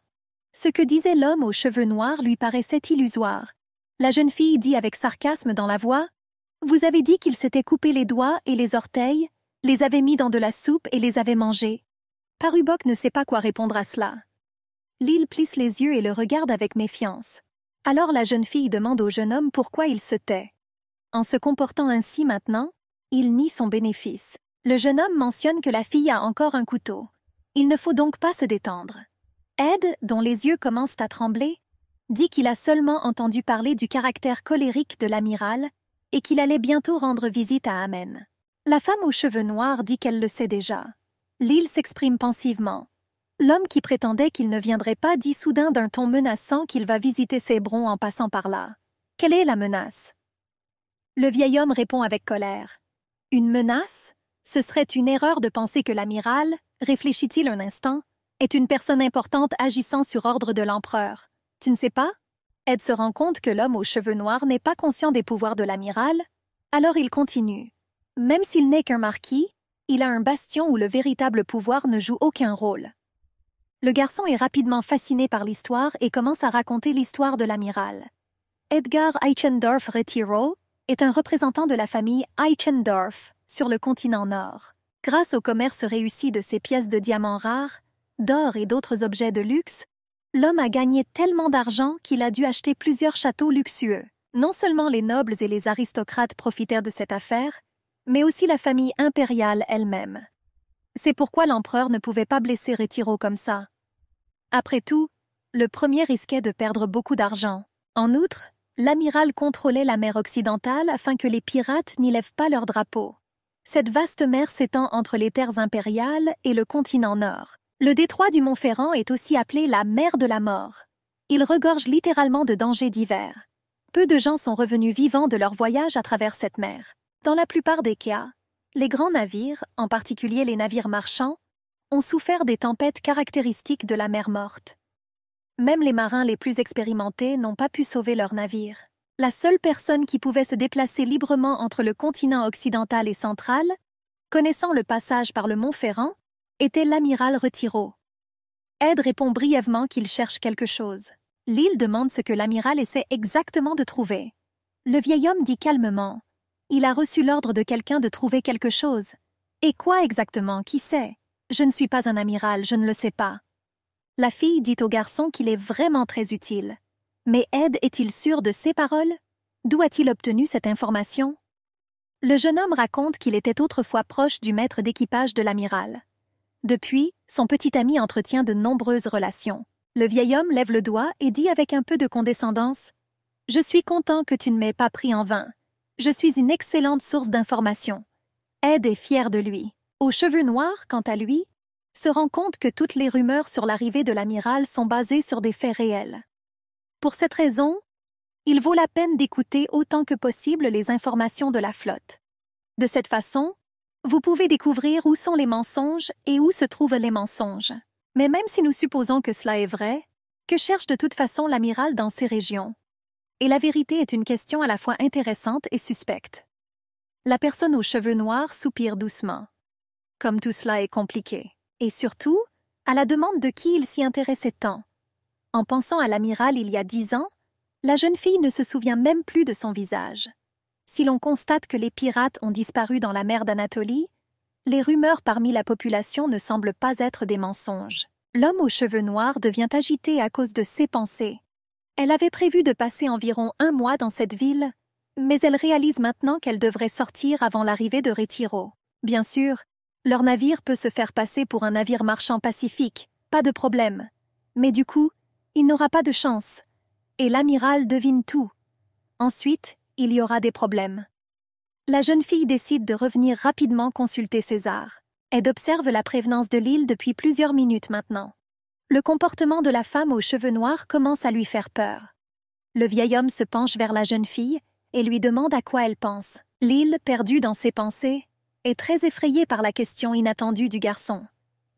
S1: Ce que disait l'homme aux cheveux noirs lui paraissait illusoire. La jeune fille dit avec sarcasme dans la voix « Vous avez dit qu'il s'était coupé les doigts et les orteils, les avait mis dans de la soupe et les avait mangés. » Parubok ne sait pas quoi répondre à cela. Lil plisse les yeux et le regarde avec méfiance. Alors la jeune fille demande au jeune homme pourquoi il se tait. En se comportant ainsi maintenant, il nie son bénéfice. Le jeune homme mentionne que la fille a encore un couteau. Il ne faut donc pas se détendre. Ed, dont les yeux commencent à trembler, dit qu'il a seulement entendu parler du caractère colérique de l'amiral et qu'il allait bientôt rendre visite à Amen. La femme aux cheveux noirs dit qu'elle le sait déjà. Lil s'exprime pensivement. L'homme qui prétendait qu'il ne viendrait pas dit soudain d'un ton menaçant qu'il va visiter Cébron en passant par là. Quelle est la menace? Le vieil homme répond avec colère. Une menace? Ce serait une erreur de penser que l'amiral, réfléchit-il un instant, est une personne importante agissant sur ordre de l'empereur. Tu ne sais pas? Ed se rend compte que l'homme aux cheveux noirs n'est pas conscient des pouvoirs de l'amiral, alors il continue. Même s'il n'est qu'un marquis, il a un bastion où le véritable pouvoir ne joue aucun rôle. Le garçon est rapidement fasciné par l'histoire et commence à raconter l'histoire de l'amiral. Edgar Eichendorff Retiro est un représentant de la famille Eichendorff sur le continent Nord. Grâce au commerce réussi de ses pièces de diamants rares, d'or et d'autres objets de luxe, l'homme a gagné tellement d'argent qu'il a dû acheter plusieurs châteaux luxueux. Non seulement les nobles et les aristocrates profitèrent de cette affaire, mais aussi la famille impériale elle-même. C'est pourquoi l'empereur ne pouvait pas blesser Retiro comme ça. Après tout, le premier risquait de perdre beaucoup d'argent. En outre, l'amiral contrôlait la mer occidentale afin que les pirates n'y lèvent pas leur drapeau. Cette vaste mer s'étend entre les terres impériales et le continent Nord. Le détroit du Montferrand est aussi appelé la mer de la mort. Il regorge littéralement de dangers divers. Peu de gens sont revenus vivants de leur voyage à travers cette mer. Dans la plupart des cas, les grands navires, en particulier les navires marchands, ont souffert des tempêtes caractéristiques de la mer morte. Même les marins les plus expérimentés n'ont pas pu sauver leurs navires. La seule personne qui pouvait se déplacer librement entre le continent occidental et central, connaissant le passage par le Montferrand, était l'amiral Retiro. Ed répond brièvement qu'il cherche quelque chose. L'île demande ce que l'amiral essaie exactement de trouver. Le vieil homme dit calmement. Il a reçu l'ordre de quelqu'un de trouver quelque chose. Et quoi exactement? Qui sait? Je ne suis pas un amiral, je ne le sais pas. La fille dit au garçon qu'il est vraiment très utile. Mais Ed est-il sûr de ses paroles? D'où a-t-il obtenu cette information? Le jeune homme raconte qu'il était autrefois proche du maître d'équipage de l'amiral. Depuis, son petit ami entretient de nombreuses relations. Le vieil homme lève le doigt et dit avec un peu de condescendance « Je suis content que tu ne m'aies pas pris en vain. Je suis une excellente source d'informations. » Ed est fier de lui. Aux cheveux noirs, quant à lui, se rend compte que toutes les rumeurs sur l'arrivée de l'amiral sont basées sur des faits réels. Pour cette raison, il vaut la peine d'écouter autant que possible les informations de la flotte. De cette façon, vous pouvez découvrir où sont les mensonges et où se trouvent les mensonges. Mais même si nous supposons que cela est vrai, que cherche de toute façon l'amiral dans ces régions? Et la vérité est une question à la fois intéressante et suspecte. La personne aux cheveux noirs soupire doucement. Comme tout cela est compliqué. Et surtout, à la demande de qui il s'y intéressait tant. En pensant à l'amiral il y a 10 ans, la jeune fille ne se souvient même plus de son visage. Si l'on constate que les pirates ont disparu dans la mer d'Anatolie, les rumeurs parmi la population ne semblent pas être des mensonges. L'homme aux cheveux noirs devient agité à cause de ses pensées. Elle avait prévu de passer environ 1 mois dans cette ville, mais elle réalise maintenant qu'elle devrait sortir avant l'arrivée de Retiro. Bien sûr, leur navire peut se faire passer pour un navire marchand pacifique, pas de problème. Mais du coup, il n'aura pas de chance. Et l'amiral devine tout. Ensuite, il y aura des problèmes. La jeune fille décide de revenir rapidement consulter César. Elle observe la prévenance de l'île depuis plusieurs minutes maintenant. Le comportement de la femme aux cheveux noirs commence à lui faire peur. Le vieil homme se penche vers la jeune fille et lui demande à quoi elle pense. L'île, perdue dans ses pensées, est très effrayée par la question inattendue du garçon.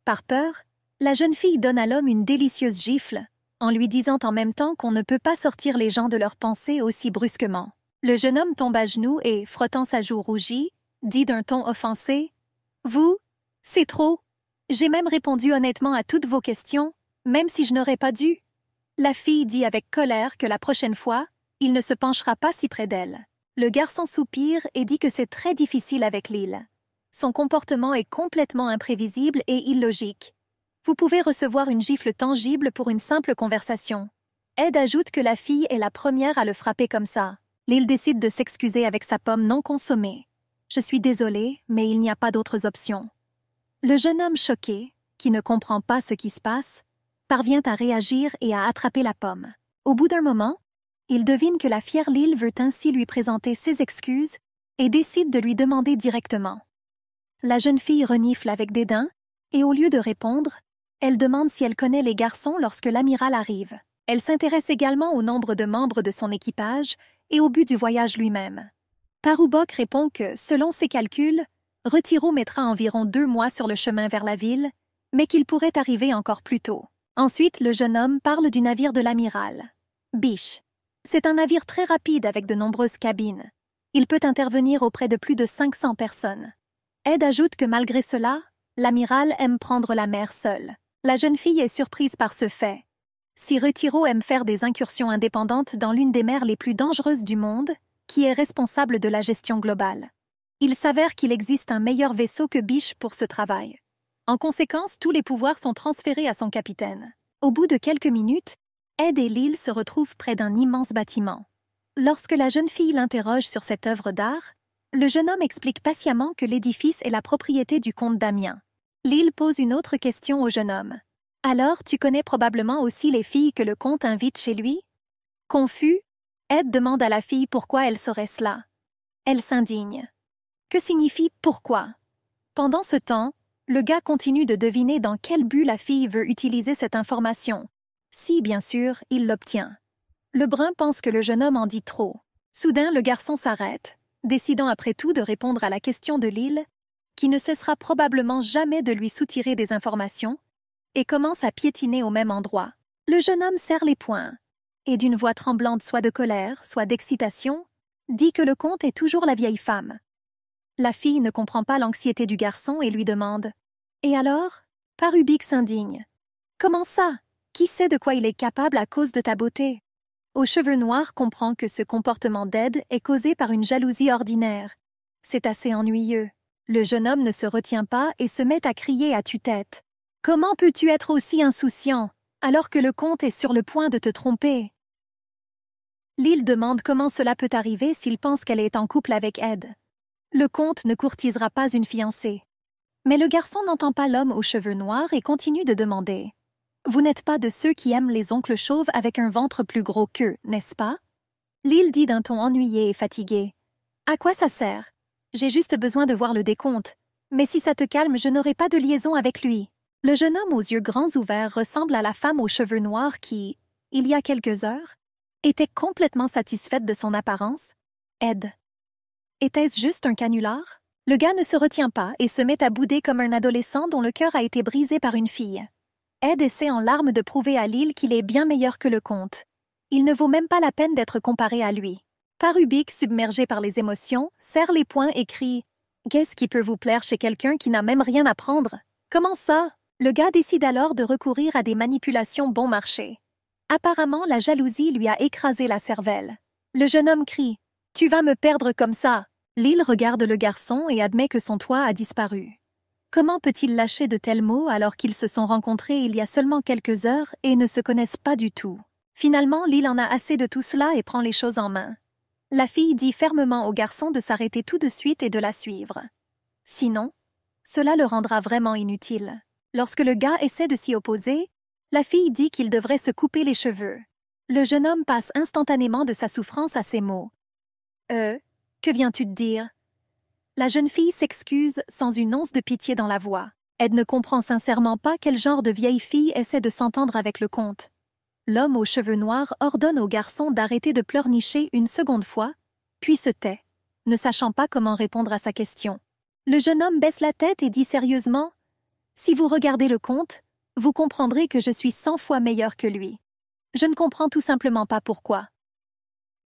S1: Par peur, la jeune fille donne à l'homme une délicieuse gifle, en lui disant en même temps qu'on ne peut pas sortir les gens de leurs pensées aussi brusquement. Le jeune homme tombe à genoux et, frottant sa joue rougie, dit d'un ton offensé « Vous, c'est trop. J'ai même répondu honnêtement à toutes vos questions, même si je n'aurais pas dû. » La fille dit avec colère que la prochaine fois, il ne se penchera pas si près d'elle. Le garçon soupire et dit que c'est très difficile avec l'île. Son comportement est complètement imprévisible et illogique. Vous pouvez recevoir une gifle tangible pour une simple conversation. Ed ajoute que la fille est la première à le frapper comme ça. Lil décide de s'excuser avec sa pomme non consommée. Je suis désolée, mais il n'y a pas d'autres options. Le jeune homme choqué, qui ne comprend pas ce qui se passe, parvient à réagir et à attraper la pomme. Au bout d'un moment, il devine que la fière Lil veut ainsi lui présenter ses excuses et décide de lui demander directement. La jeune fille renifle avec dédain et au lieu de répondre, elle demande si elle connaît les garçons lorsque l'amiral arrive. Elle s'intéresse également au nombre de membres de son équipage et au but du voyage lui-même. Parubok répond que, selon ses calculs, Retiro mettra environ 2 mois sur le chemin vers la ville, mais qu'il pourrait arriver encore plus tôt. Ensuite, le jeune homme parle du navire de l'amiral. Biche. C'est un navire très rapide avec de nombreuses cabines. Il peut intervenir auprès de plus de 500 personnes. Ed ajoute que malgré cela, l'amiral aime prendre la mer seul. La jeune fille est surprise par ce fait. Si Retiro aime faire des incursions indépendantes dans l'une des mers les plus dangereuses du monde, qui est responsable de la gestion globale, il s'avère qu'il existe un meilleur vaisseau que Biche pour ce travail. En conséquence, tous les pouvoirs sont transférés à son capitaine. Au bout de quelques minutes, Ed et Lil se retrouvent près d'un immense bâtiment. Lorsque la jeune fille l'interroge sur cette œuvre d'art, le jeune homme explique patiemment que l'édifice est la propriété du comte Damien. Lil pose une autre question au jeune homme. « Alors, tu connais probablement aussi les filles que le comte invite chez lui ?» Confus, Ed demande à la fille pourquoi elle saurait cela. Elle s'indigne. Que signifie « pourquoi » ? Pendant ce temps, le gars continue de deviner dans quel but la fille veut utiliser cette information. Si, bien sûr, il l'obtient. Le brun pense que le jeune homme en dit trop. Soudain, le garçon s'arrête, décidant après tout de répondre à la question de Lil, qui ne cessera probablement jamais de lui soutirer des informations, et commence à piétiner au même endroit. Le jeune homme serre les poings, et d'une voix tremblante soit de colère, soit d'excitation, dit que le comte est toujours la vieille femme. La fille ne comprend pas l'anxiété du garçon et lui demande « Et alors ?» Parubik s'indigne. « Comment ça? Qui sait de quoi il est capable à cause de ta beauté ?» Aux cheveux noirs comprend que ce comportement d'Ed est causé par une jalousie ordinaire. C'est assez ennuyeux. Le jeune homme ne se retient pas et se met à crier à tue-tête. « Comment peux-tu être aussi insouciant, alors que le comte est sur le point de te tromper ?» Lil demande comment cela peut arriver s'il pense qu'elle est en couple avec Ed. Le comte ne courtisera pas une fiancée. Mais le garçon n'entend pas l'homme aux cheveux noirs et continue de demander. « Vous n'êtes pas de ceux qui aiment les oncles chauves avec un ventre plus gros qu'eux, n'est-ce pas ?» Lil dit d'un ton ennuyé et fatigué. « À quoi ça sert? J'ai juste besoin de voir le décompte. Mais si ça te calme, je n'aurai pas de liaison avec lui. » Le jeune homme aux yeux grands ouverts ressemble à la femme aux cheveux noirs qui, il y a quelques heures, était complètement satisfaite de son apparence. Ed. Était-ce juste un canular? Le gars ne se retient pas et se met à bouder comme un adolescent dont le cœur a été brisé par une fille. Ed essaie en larmes de prouver à Lil qu'il est bien meilleur que le comte. Il ne vaut même pas la peine d'être comparé à lui. Parubik, submergé par les émotions, serre les poings et crie « Qu'est-ce qui peut vous plaire chez quelqu'un qui n'a même rien à prendre? Comment ça? » Le gars décide alors de recourir à des manipulations bon marché. Apparemment, la jalousie lui a écrasé la cervelle. Le jeune homme crie « Tu vas me perdre comme ça !» Lil regarde le garçon et admet que son toit a disparu. Comment peut-il lâcher de tels mots alors qu'ils se sont rencontrés il y a seulement quelques heures et ne se connaissent pas du tout? Finalement, Lil en a assez de tout cela et prend les choses en main. La fille dit fermement au garçon de s'arrêter tout de suite et de la suivre. Sinon, cela le rendra vraiment inutile. Lorsque le gars essaie de s'y opposer, la fille dit qu'il devrait se couper les cheveux. Le jeune homme passe instantanément de sa souffrance à ces mots. Que viens-tu de dire? » La jeune fille s'excuse sans une once de pitié dans la voix. Ed ne comprend sincèrement pas quel genre de vieille fille essaie de s'entendre avec le comte. L'homme aux cheveux noirs ordonne au garçon d'arrêter de pleurnicher une seconde fois, puis se tait, ne sachant pas comment répondre à sa question. Le jeune homme baisse la tête et dit sérieusement « Si vous regardez le comte, vous comprendrez que je suis 100 fois meilleur que lui. Je ne comprends tout simplement pas pourquoi. »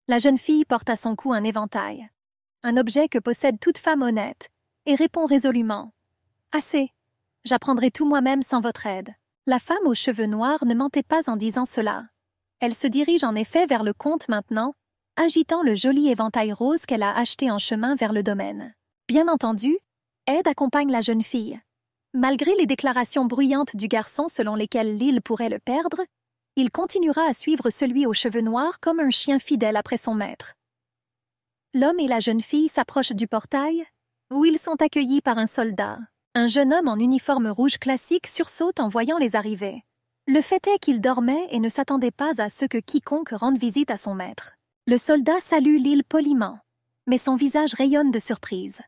S1: La jeune fille porte à son cou un éventail, un objet que possède toute femme honnête, et répond résolument « Assez, j'apprendrai tout moi-même sans votre aide. » La femme aux cheveux noirs ne mentait pas en disant cela. Elle se dirige en effet vers le comte maintenant, agitant le joli éventail rose qu'elle a acheté en chemin vers le domaine. Bien entendu, Ed accompagne la jeune fille. Malgré les déclarations bruyantes du garçon selon lesquelles Lil pourrait le perdre, il continuera à suivre celui aux cheveux noirs comme un chien fidèle après son maître. L'homme et la jeune fille s'approchent du portail, où ils sont accueillis par un soldat. Un jeune homme en uniforme rouge classique sursaute en voyant les arriver. Le fait est qu'il dormait et ne s'attendait pas à ce que quiconque rende visite à son maître. Le soldat salue Lyle poliment, mais son visage rayonne de surprise.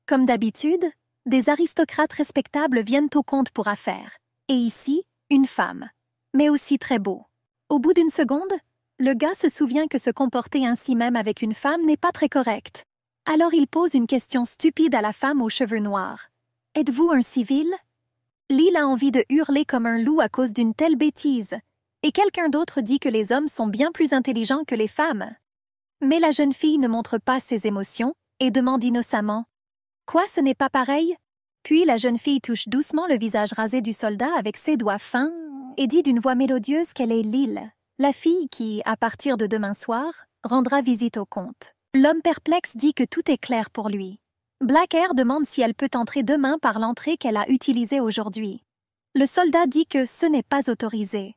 S1: Comme d'habitude, des aristocrates respectables viennent au comte pour affaires. Et ici, une femme, mais aussi très beau. Au bout d'une seconde, le gars se souvient que se comporter ainsi même avec une femme n'est pas très correct. Alors il pose une question stupide à la femme aux cheveux noirs. « Êtes-vous un civil ?» Lyle a envie de hurler comme un loup à cause d'une telle bêtise, et quelqu'un d'autre dit que les hommes sont bien plus intelligents que les femmes. Mais la jeune fille ne montre pas ses émotions et demande innocemment « Quoi, ce n'est pas pareil ?» Puis la jeune fille touche doucement le visage rasé du soldat avec ses doigts fins et dit d'une voix mélodieuse qu'elle est Lyle, la fille qui, à partir de demain soir, rendra visite au comte. L'homme perplexe dit que tout est clair pour lui. Blackhair demande si elle peut entrer demain par l'entrée qu'elle a utilisée aujourd'hui. Le soldat dit que ce n'est pas autorisé.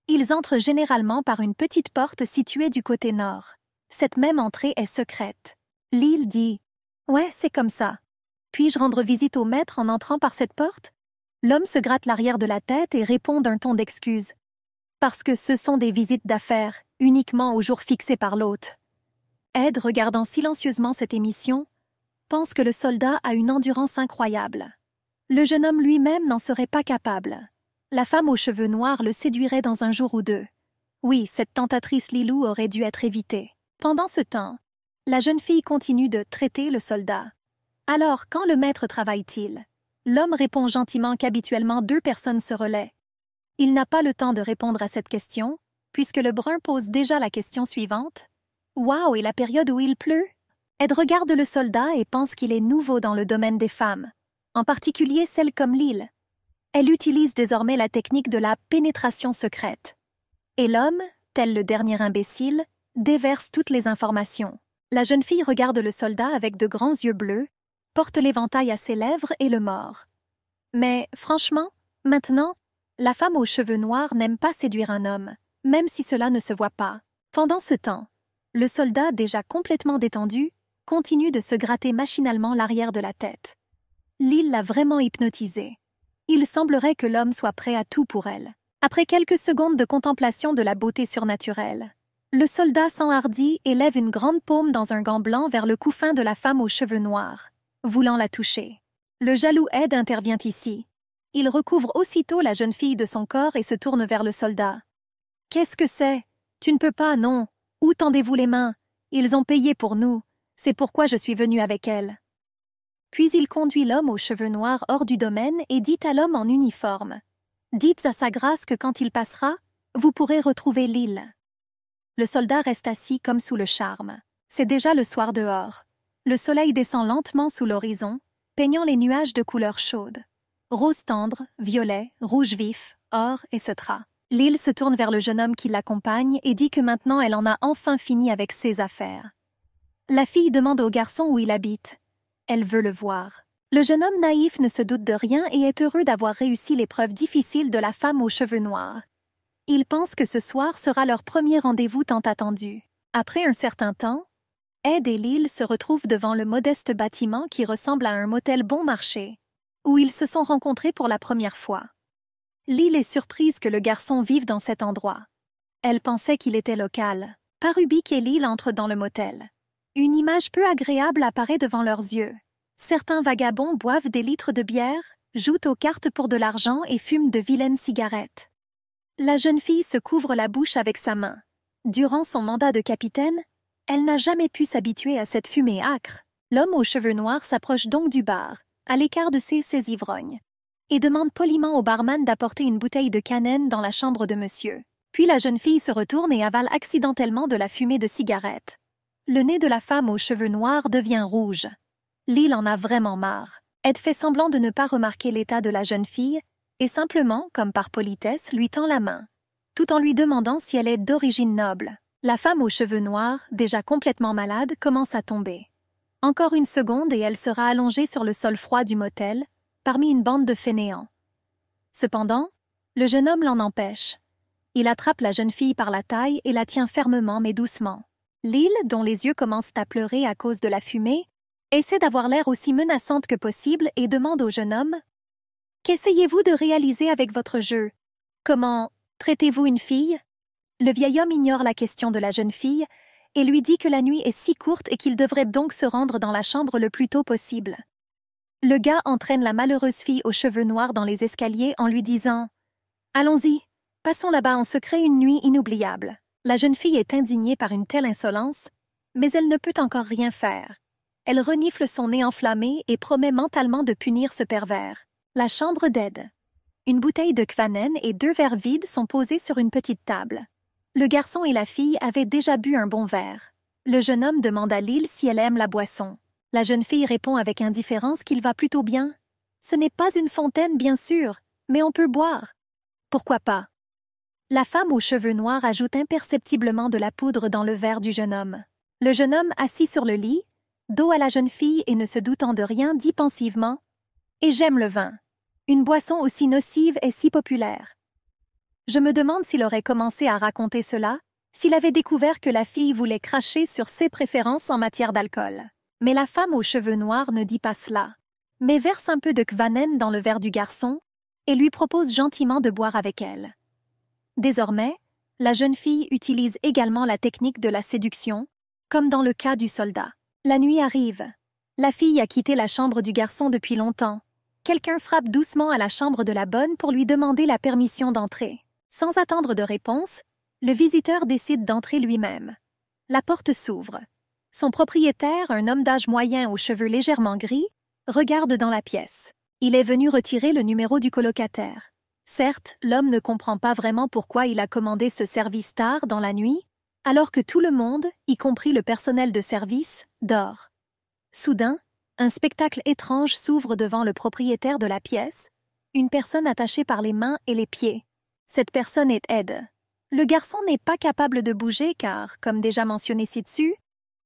S1: Ils entrent généralement par une petite porte située du côté nord. Cette même entrée est secrète. Lyle dit « Ouais, c'est comme ça. Puis-je rendre visite au maître en entrant par cette porte ?» L'homme se gratte l'arrière de la tête et répond d'un ton d'excuse. Parce que ce sont des visites d'affaires, uniquement au jour fixé par l'hôte. Ed, regardant silencieusement cette émission, pense que le soldat a une endurance incroyable. Le jeune homme lui-même n'en serait pas capable. La femme aux cheveux noirs le séduirait dans un jour ou deux. Oui, cette tentatrice Lilou aurait dû être évitée. Pendant ce temps, la jeune fille continue de traiter le soldat. Alors, quand le maître travaille-t-il? L'homme répond gentiment qu'habituellement 2 personnes se relaient. Il n'a pas le temps de répondre à cette question, puisque le brun pose déjà la question suivante. « Wow, et la période où il pleut ?» Ed regarde le soldat et pense qu'il est nouveau dans le domaine des femmes, en particulier celles comme Lyle. Elle utilise désormais la technique de la pénétration secrète. Et l'homme, tel le dernier imbécile, déverse toutes les informations. La jeune fille regarde le soldat avec de grands yeux bleus, porte l'éventail à ses lèvres et le mord. Mais, franchement, maintenant, la femme aux cheveux noirs n'aime pas séduire un homme, même si cela ne se voit pas. Pendant ce temps, le soldat, déjà complètement détendu, continue de se gratter machinalement l'arrière de la tête. Lyle l'a vraiment hypnotisé. Il semblerait que l'homme soit prêt à tout pour elle. Après quelques secondes de contemplation de la beauté surnaturelle, le soldat s'enhardit et lève une grande paume dans un gant blanc vers le cou fin de la femme aux cheveux noirs, voulant la toucher. Le jaloux Ed intervient ici. Il recouvre aussitôt la jeune fille de son corps et se tourne vers le soldat. « Qu'est-ce que c'est? Tu ne peux pas, non. Où tendez-vous les mains? Ils ont payé pour nous. C'est pourquoi je suis venu avec elle. » Puis il conduit l'homme aux cheveux noirs hors du domaine et dit à l'homme en uniforme. « Dites à sa grâce que quand il passera, vous pourrez retrouver Lyle. » Le soldat reste assis comme sous le charme. C'est déjà le soir dehors. Le soleil descend lentement sous l'horizon, peignant les nuages de couleurs chaudes. Rose tendre, violet, rouge vif, or, etc. Lyle se tourne vers le jeune homme qui l'accompagne et dit que maintenant elle en a enfin fini avec ses affaires. La fille demande au garçon où il habite. Elle veut le voir. Le jeune homme naïf ne se doute de rien et est heureux d'avoir réussi l'épreuve difficile de la femme aux cheveux noirs. Il pense que ce soir sera leur premier rendez-vous tant attendu. Après un certain temps, Ed et Lyle se retrouvent devant le modeste bâtiment qui ressemble à un motel bon marché, où ils se sont rencontrés pour la première fois. Lyle est surprise que le garçon vive dans cet endroit. Elle pensait qu'il était local. Parubik et Lyle entrent dans le motel. Une image peu agréable apparaît devant leurs yeux. Certains vagabonds boivent des litres de bière, jouent aux cartes pour de l'argent et fument de vilaines cigarettes. La jeune fille se couvre la bouche avec sa main. Durant son mandat de capitaine, elle n'a jamais pu s'habituer à cette fumée âcre. L'homme aux cheveux noirs s'approche donc du bar, à l'écart de ses ivrognes, et demande poliment au barman d'apporter une bouteille de cannelle dans la chambre de monsieur. Puis la jeune fille se retourne et avale accidentellement de la fumée de cigarette. Le nez de la femme aux cheveux noirs devient rouge. Lyle en a vraiment marre. Ed fait semblant de ne pas remarquer l'état de la jeune fille et simplement, comme par politesse, lui tend la main, tout en lui demandant si elle est d'origine noble. La femme aux cheveux noirs, déjà complètement malade, commence à tomber. Encore une seconde et elle sera allongée sur le sol froid du motel, parmi une bande de fainéants. Cependant, le jeune homme l'en empêche. Il attrape la jeune fille par la taille et la tient fermement mais doucement. Lil, dont les yeux commencent à pleurer à cause de la fumée, essaie d'avoir l'air aussi menaçante que possible et demande au jeune homme « Qu'essayez-vous de réaliser avec votre jeu? Comment traitez-vous une fille ?» Le vieil homme ignore la question de la jeune fille et lui dit que la nuit est si courte et qu'il devrait donc se rendre dans la chambre le plus tôt possible. Le gars entraîne la malheureuse fille aux cheveux noirs dans les escaliers en lui disant « Allons-y, passons là-bas en secret une nuit inoubliable. » La jeune fille est indignée par une telle insolence, mais elle ne peut encore rien faire. Elle renifle son nez enflammé et promet mentalement de punir ce pervers. La chambre d'Ed. Une bouteille de Kvanen et 2 verres vides sont posés sur une petite table. Le garçon et la fille avaient déjà bu un bon verre. Le jeune homme demande à Lil si elle aime la boisson. La jeune fille répond avec indifférence qu'il va plutôt bien. Ce n'est pas une fontaine, bien sûr, mais on peut boire. Pourquoi pas? La femme aux cheveux noirs ajoute imperceptiblement de la poudre dans le verre du jeune homme. Le jeune homme, assis sur le lit, dos à la jeune fille et ne se doutant de rien, dit pensivement « Et j'aime le vin. Une boisson aussi nocive est si populaire. » Je me demande s'il aurait commencé à raconter cela, s'il avait découvert que la fille voulait cracher sur ses préférences en matière d'alcool. Mais la femme aux cheveux noirs ne dit pas cela, mais verse un peu de Kvanen dans le verre du garçon et lui propose gentiment de boire avec elle. Désormais, la jeune fille utilise également la technique de la séduction, comme dans le cas du soldat. La nuit arrive. La fille a quitté la chambre du garçon depuis longtemps. Quelqu'un frappe doucement à la chambre de la bonne pour lui demander la permission d'entrer. Sans attendre de réponse, le visiteur décide d'entrer lui-même. La porte s'ouvre. Son propriétaire, un homme d'âge moyen aux cheveux légèrement gris, regarde dans la pièce. Il est venu retirer le numéro du colocataire. Certes, l'homme ne comprend pas vraiment pourquoi il a commandé ce service tard dans la nuit, alors que tout le monde, y compris le personnel de service, dort. Soudain, un spectacle étrange s'ouvre devant le propriétaire de la pièce, une personne attachée par les mains et les pieds. Cette personne est Ed. Le garçon n'est pas capable de bouger car, comme déjà mentionné ci-dessus,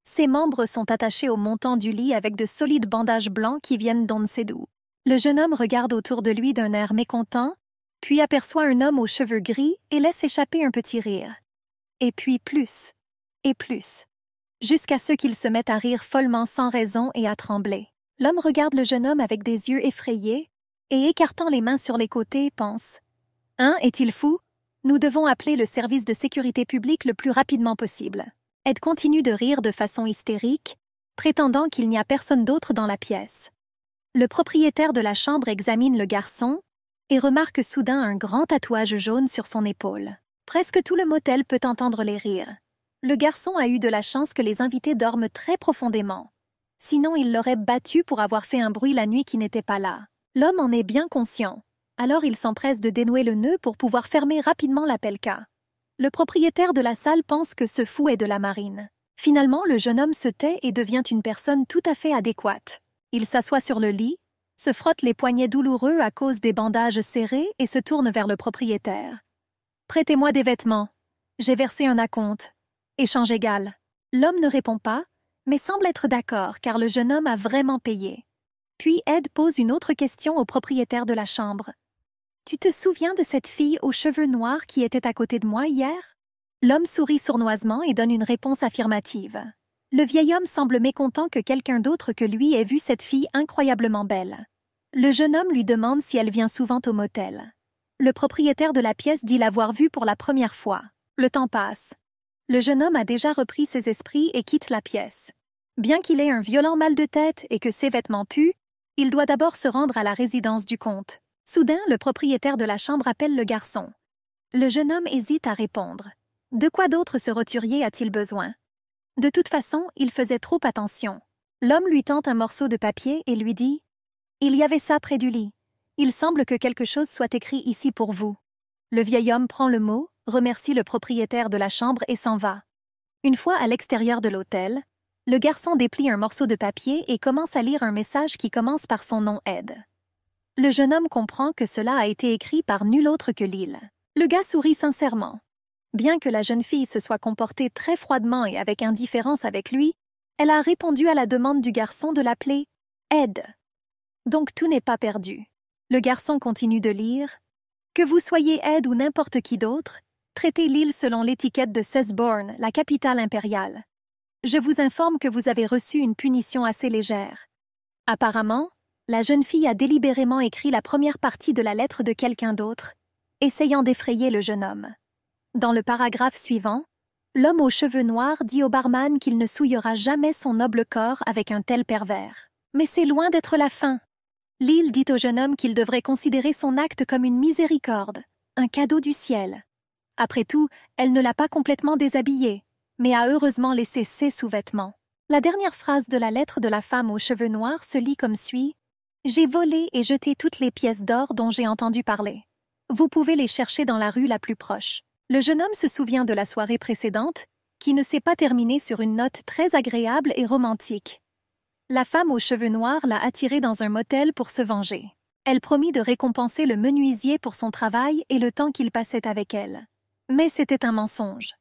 S1: ses membres sont attachés au montant du lit avec de solides bandages blancs qui viennent d'on ne sait d'où. Le jeune homme regarde autour de lui d'un air mécontent, puis aperçoit un homme aux cheveux gris et laisse échapper un petit rire. Et puis plus, et plus, jusqu'à ce qu'il se mette à rire follement sans raison et à trembler. L'homme regarde le jeune homme avec des yeux effrayés et, écartant les mains sur les côtés, pense « Hein, est-il fou? Nous devons appeler le service de sécurité publique le plus rapidement possible. » Ed continue de rire de façon hystérique, prétendant qu'il n'y a personne d'autre dans la pièce. Le propriétaire de la chambre examine le garçon et remarque soudain un grand tatouage jaune sur son épaule. Presque tout le motel peut entendre les rires. Le garçon a eu de la chance que les invités dorment très profondément. Sinon, il l'aurait battu pour avoir fait un bruit la nuit qui n'était pas là. L'homme en est bien conscient. Alors il s'empresse de dénouer le nœud pour pouvoir fermer rapidement l'appel-cas. Le propriétaire de la salle pense que ce fou est de la marine. Finalement, le jeune homme se tait et devient une personne tout à fait adéquate. Il s'assoit sur le lit, se frotte les poignets douloureux à cause des bandages serrés et se tourne vers le propriétaire. « Prêtez-moi des vêtements. J'ai versé un acompte. Échange égal. » L'homme ne répond pas, mais semble être d'accord car le jeune homme a vraiment payé. Puis Ed pose une autre question au propriétaire de la chambre. « Tu te souviens de cette fille aux cheveux noirs qui était à côté de moi hier? » L'homme sourit sournoisement et donne une réponse affirmative. Le vieil homme semble mécontent que quelqu'un d'autre que lui ait vu cette fille incroyablement belle. Le jeune homme lui demande si elle vient souvent au motel. Le propriétaire de la pièce dit l'avoir vue pour la première fois. Le temps passe. Le jeune homme a déjà repris ses esprits et quitte la pièce. Bien qu'il ait un violent mal de tête et que ses vêtements puent, il doit d'abord se rendre à la résidence du comte. Soudain, le propriétaire de la chambre appelle le garçon. Le jeune homme hésite à répondre. De quoi d'autre ce roturier a-t-il besoin? De toute façon, il faisait trop attention. L'homme lui tend un morceau de papier et lui dit « Il y avait ça près du lit. Il semble que quelque chose soit écrit ici pour vous. » Le vieil homme prend le mot, remercie le propriétaire de la chambre et s'en va. Une fois à l'extérieur de l'hôtel, le garçon déplie un morceau de papier et commence à lire un message qui commence par son nom Ed. Le jeune homme comprend que cela a été écrit par nul autre que Lil. Le gars sourit sincèrement. Bien que la jeune fille se soit comportée très froidement et avec indifférence avec lui, elle a répondu à la demande du garçon de l'appeler Ed. Donc tout n'est pas perdu. Le garçon continue de lire. « Que vous soyez Ed ou n'importe qui d'autre, traitez l'île selon l'étiquette de Cesborn, la capitale impériale. Je vous informe que vous avez reçu une punition assez légère. » Apparemment, la jeune fille a délibérément écrit la première partie de la lettre de quelqu'un d'autre, essayant d'effrayer le jeune homme. Dans le paragraphe suivant, l'homme aux cheveux noirs dit au barman qu'il ne souillera jamais son noble corps avec un tel pervers. Mais c'est loin d'être la fin. Lyle dit au jeune homme qu'il devrait considérer son acte comme une miséricorde, un cadeau du ciel. Après tout, elle ne l'a pas complètement déshabillé, mais a heureusement laissé ses sous-vêtements. La dernière phrase de la lettre de la femme aux cheveux noirs se lit comme suit: « J'ai volé et jeté toutes les pièces d'or dont j'ai entendu parler. Vous pouvez les chercher dans la rue la plus proche. » Le jeune homme se souvient de la soirée précédente, qui ne s'est pas terminée sur une note très agréable et romantique. La femme aux cheveux noirs l'a attiré dans un motel pour se venger. Elle promit de récompenser le menuisier pour son travail et le temps qu'il passait avec elle. Mais c'était un mensonge.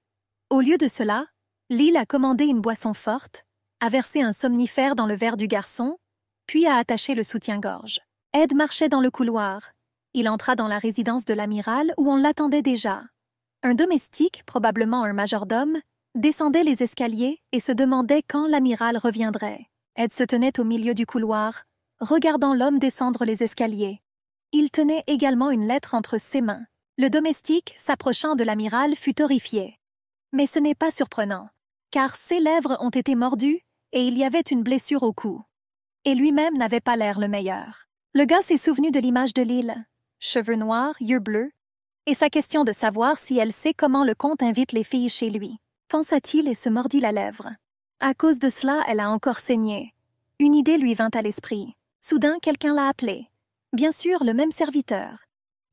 S1: Au lieu de cela, Lyle a commandé une boisson forte, a versé un somnifère dans le verre du garçon, puis a attaché le soutien-gorge. Ed marchait dans le couloir. Il entra dans la résidence de l'amiral où on l'attendait déjà. Un domestique, probablement un majordome, descendait les escaliers et se demandait quand l'amiral reviendrait. Ed se tenait au milieu du couloir, regardant l'homme descendre les escaliers. Il tenait également une lettre entre ses mains. Le domestique, s'approchant de l'amiral, fut horrifié. Mais ce n'est pas surprenant, car ses lèvres ont été mordues et il y avait une blessure au cou. Et lui-même n'avait pas l'air le meilleur. Le gars s'est souvenu de l'image de Lyle, cheveux noirs, yeux bleus, et sa question de savoir si elle sait comment le comte invite les filles chez lui. Pensa-t-il et se mordit la lèvre. À cause de cela, elle a encore saigné. Une idée lui vint à l'esprit. Soudain, quelqu'un l'a appelé. Bien sûr, le même serviteur.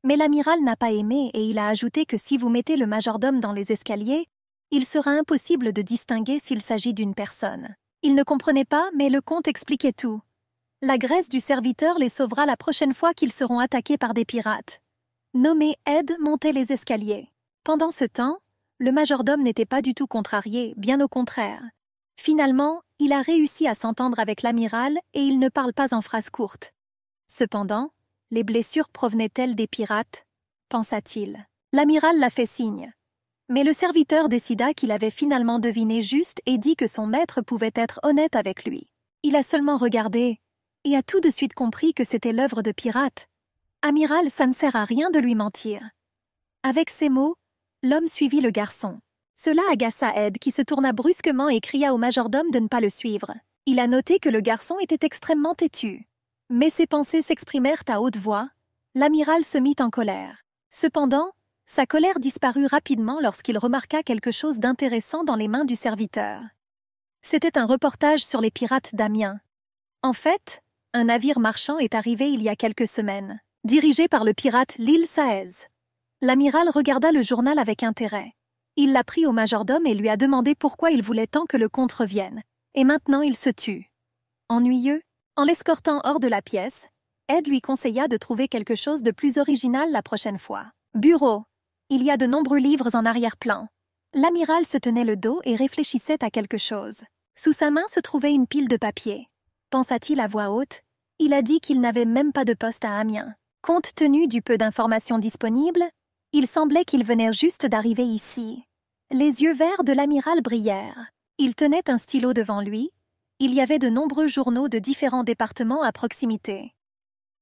S1: Mais l'amiral n'a pas aimé et il a ajouté que si vous mettez le majordome dans les escaliers, il sera impossible de distinguer s'il s'agit d'une personne. Il ne comprenait pas, mais le comte expliquait tout. La graisse du serviteur les sauvera la prochaine fois qu'ils seront attaqués par des pirates. Nommé Ed montait les escaliers. Pendant ce temps, le majordome n'était pas du tout contrarié, bien au contraire. Finalement, il a réussi à s'entendre avec l'amiral et il ne parle pas en phrases courtes. Cependant, les blessures provenaient-elles des pirates? Pensa-t-il. L'amiral l'a fait signe. Mais le serviteur décida qu'il avait finalement deviné juste et dit que son maître pouvait être honnête avec lui. Il a seulement regardé et a tout de suite compris que c'était l'œuvre de pirates. Amiral, ça ne sert à rien de lui mentir. Avec ces mots, l'homme suivit le garçon. Cela agaça Ed qui se tourna brusquement et cria au majordome de ne pas le suivre. Il a noté que le garçon était extrêmement têtu. Mais ses pensées s'exprimèrent à haute voix. L'amiral se mit en colère. Cependant, sa colère disparut rapidement lorsqu'il remarqua quelque chose d'intéressant dans les mains du serviteur. C'était un reportage sur les pirates d'Amiens. En fait, un navire marchand est arrivé il y a quelques semaines, dirigé par le pirate Lyle Saez. L'amiral regarda le journal avec intérêt. Il l'a pris au majordome et lui a demandé pourquoi il voulait tant que le comte revienne. Et maintenant il se tue. Ennuyeux, en l'escortant hors de la pièce, Ed lui conseilla de trouver quelque chose de plus original la prochaine fois. Bureau. Il y a de nombreux livres en arrière-plan. L'amiral se tenait le dos et réfléchissait à quelque chose. Sous sa main se trouvait une pile de papier. Pensa-t-il à voix haute, il a dit qu'il n'avait même pas de poste à Amiens. Compte tenu du peu d'informations disponibles, il semblait qu'il venait juste d'arriver ici. Les yeux verts de l'amiral brillèrent. Il tenait un stylo devant lui. Il y avait de nombreux journaux de différents départements à proximité.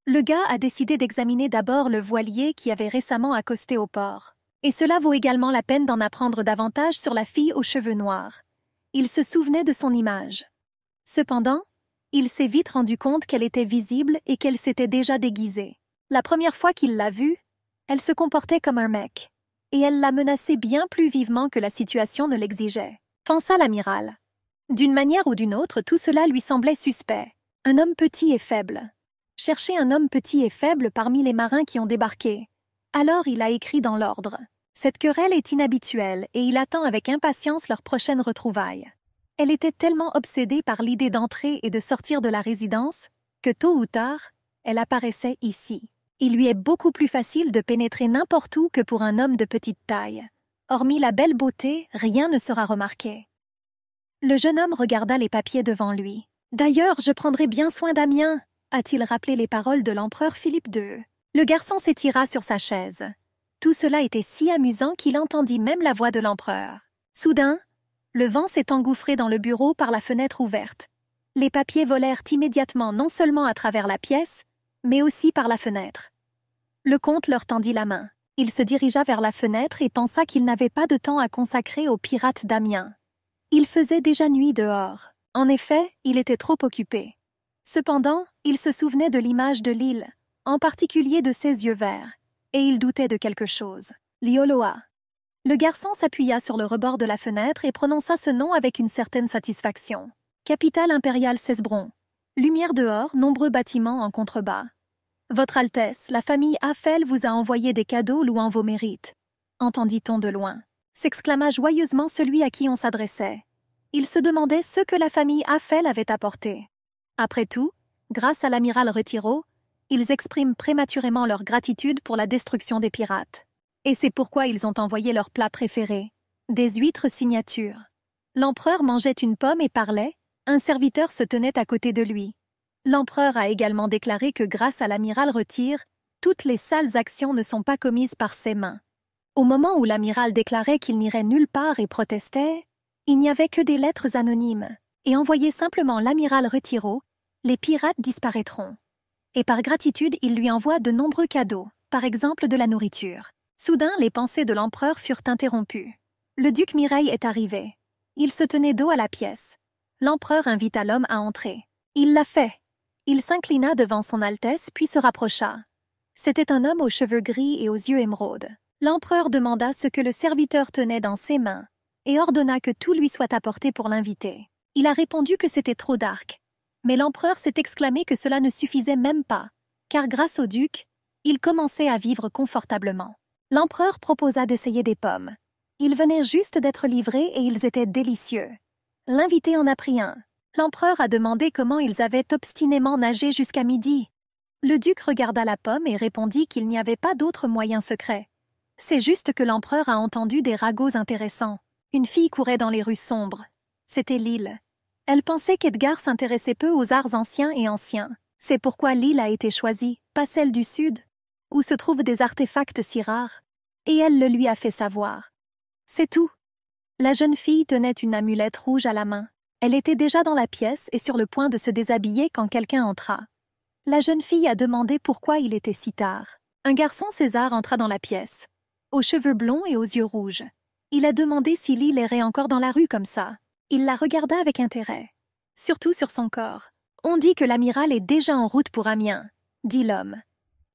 S1: Le gars a décidé d'examiner d'abord le voilier qui avait récemment accosté au port. Et cela vaut également la peine d'en apprendre davantage sur la fille aux cheveux noirs. Il se souvenait de son image. Cependant, il s'est vite rendu compte qu'elle était visible et qu'elle s'était déjà déguisée. La première fois qu'il l'a vue, elle se comportait comme un mec, et elle l'a menacé bien plus vivement que la situation ne l'exigeait. Pensa l'amiral. D'une manière ou d'une autre, tout cela lui semblait suspect. Un homme petit et faible. Chercher un homme petit et faible parmi les marins qui ont débarqué. Alors il a écrit dans l'ordre. Cette querelle est inhabituelle et il attend avec impatience leur prochaine retrouvaille. Elle était tellement obsédée par l'idée d'entrer et de sortir de la résidence que tôt ou tard, elle apparaissait ici. Il lui est beaucoup plus facile de pénétrer n'importe où que pour un homme de petite taille. Hormis la belle beauté, rien ne sera remarqué. Le jeune homme regarda les papiers devant lui. « D'ailleurs, je prendrai bien soin d'Amiens », a-t-il rappelé les paroles de l'empereur Philippe II. Le garçon s'étira sur sa chaise. Tout cela était si amusant qu'il entendit même la voix de l'empereur. Soudain, Le vent s'est engouffré dans le bureau par la fenêtre ouverte. Les papiers volèrent immédiatement non seulement à travers la pièce, mais aussi par la fenêtre. Le comte leur tendit la main. Il se dirigea vers la fenêtre et pensa qu'il n'avait pas de temps à consacrer aux pirates d'Amiens. Il faisait déjà nuit dehors. En effet, il était trop occupé. Cependant, il se souvenait de l'image de l'île, en particulier de ses yeux verts, et il doutait de quelque chose. Lioloa. Le garçon s'appuya sur le rebord de la fenêtre et prononça ce nom avec une certaine satisfaction. Capitale impériale Cesbron. Lumière dehors, nombreux bâtiments en contrebas. Votre Altesse, la famille Affel vous a envoyé des cadeaux louant vos mérites. Entendit-on de loin. S'exclama joyeusement celui à qui on s'adressait. Il se demandait ce que la famille Affel avait apporté. Après tout, grâce à l'amiral Retiro, ils expriment prématurément leur gratitude pour la destruction des pirates. Et c'est pourquoi ils ont envoyé leur plat préféré, des huîtres signatures. L'empereur mangeait une pomme et parlait, un serviteur se tenait à côté de lui. L'empereur a également déclaré que grâce à l'amiral Retire, toutes les sales actions ne sont pas commises par ses mains. Au moment où l'amiral déclarait qu'il n'irait nulle part et protestait, il n'y avait que des lettres anonymes, et envoyez simplement l'amiral Retiro, les pirates disparaîtront. Et par gratitude, il lui envoie de nombreux cadeaux, par exemple de la nourriture. Soudain, les pensées de l'empereur furent interrompues. Le duc Mireille est arrivé. Il se tenait dos à la pièce. L'empereur invita l'homme à entrer. Il l'a fait. Il s'inclina devant son Altesse puis se rapprocha. C'était un homme aux cheveux gris et aux yeux émeraudes. L'empereur demanda ce que le serviteur tenait dans ses mains et ordonna que tout lui soit apporté pour l'inviter. Il a répondu que c'était trop d'arc. Mais l'empereur s'est exclamé que cela ne suffisait même pas, car grâce au duc, il commençait à vivre confortablement. L'empereur proposa d'essayer des pommes. Ils venaient juste d'être livrés et ils étaient délicieux. L'invité en a pris un. L'empereur a demandé comment ils avaient obstinément nagé jusqu'à midi. Le duc regarda la pomme et répondit qu'il n'y avait pas d'autre moyen secret. C'est juste que l'empereur a entendu des ragots intéressants. Une fille courait dans les rues sombres. C'était l'île. Elle pensait qu'Edgar s'intéressait peu aux arts anciens et anciens. C'est pourquoi l'île a été choisie, pas celle du sud, où se trouvent des artefacts si rares, et elle le lui a fait savoir. C'est tout. La jeune fille tenait une amulette rouge à la main. Elle était déjà dans la pièce et sur le point de se déshabiller quand quelqu'un entra. La jeune fille a demandé pourquoi il était si tard. Un garçon César entra dans la pièce, aux cheveux blonds et aux yeux rouges. Il a demandé si l'île errait encore dans la rue comme ça. Il la regarda avec intérêt, surtout sur son corps. On dit que l'amiral est déjà en route pour Amiens, dit l'homme.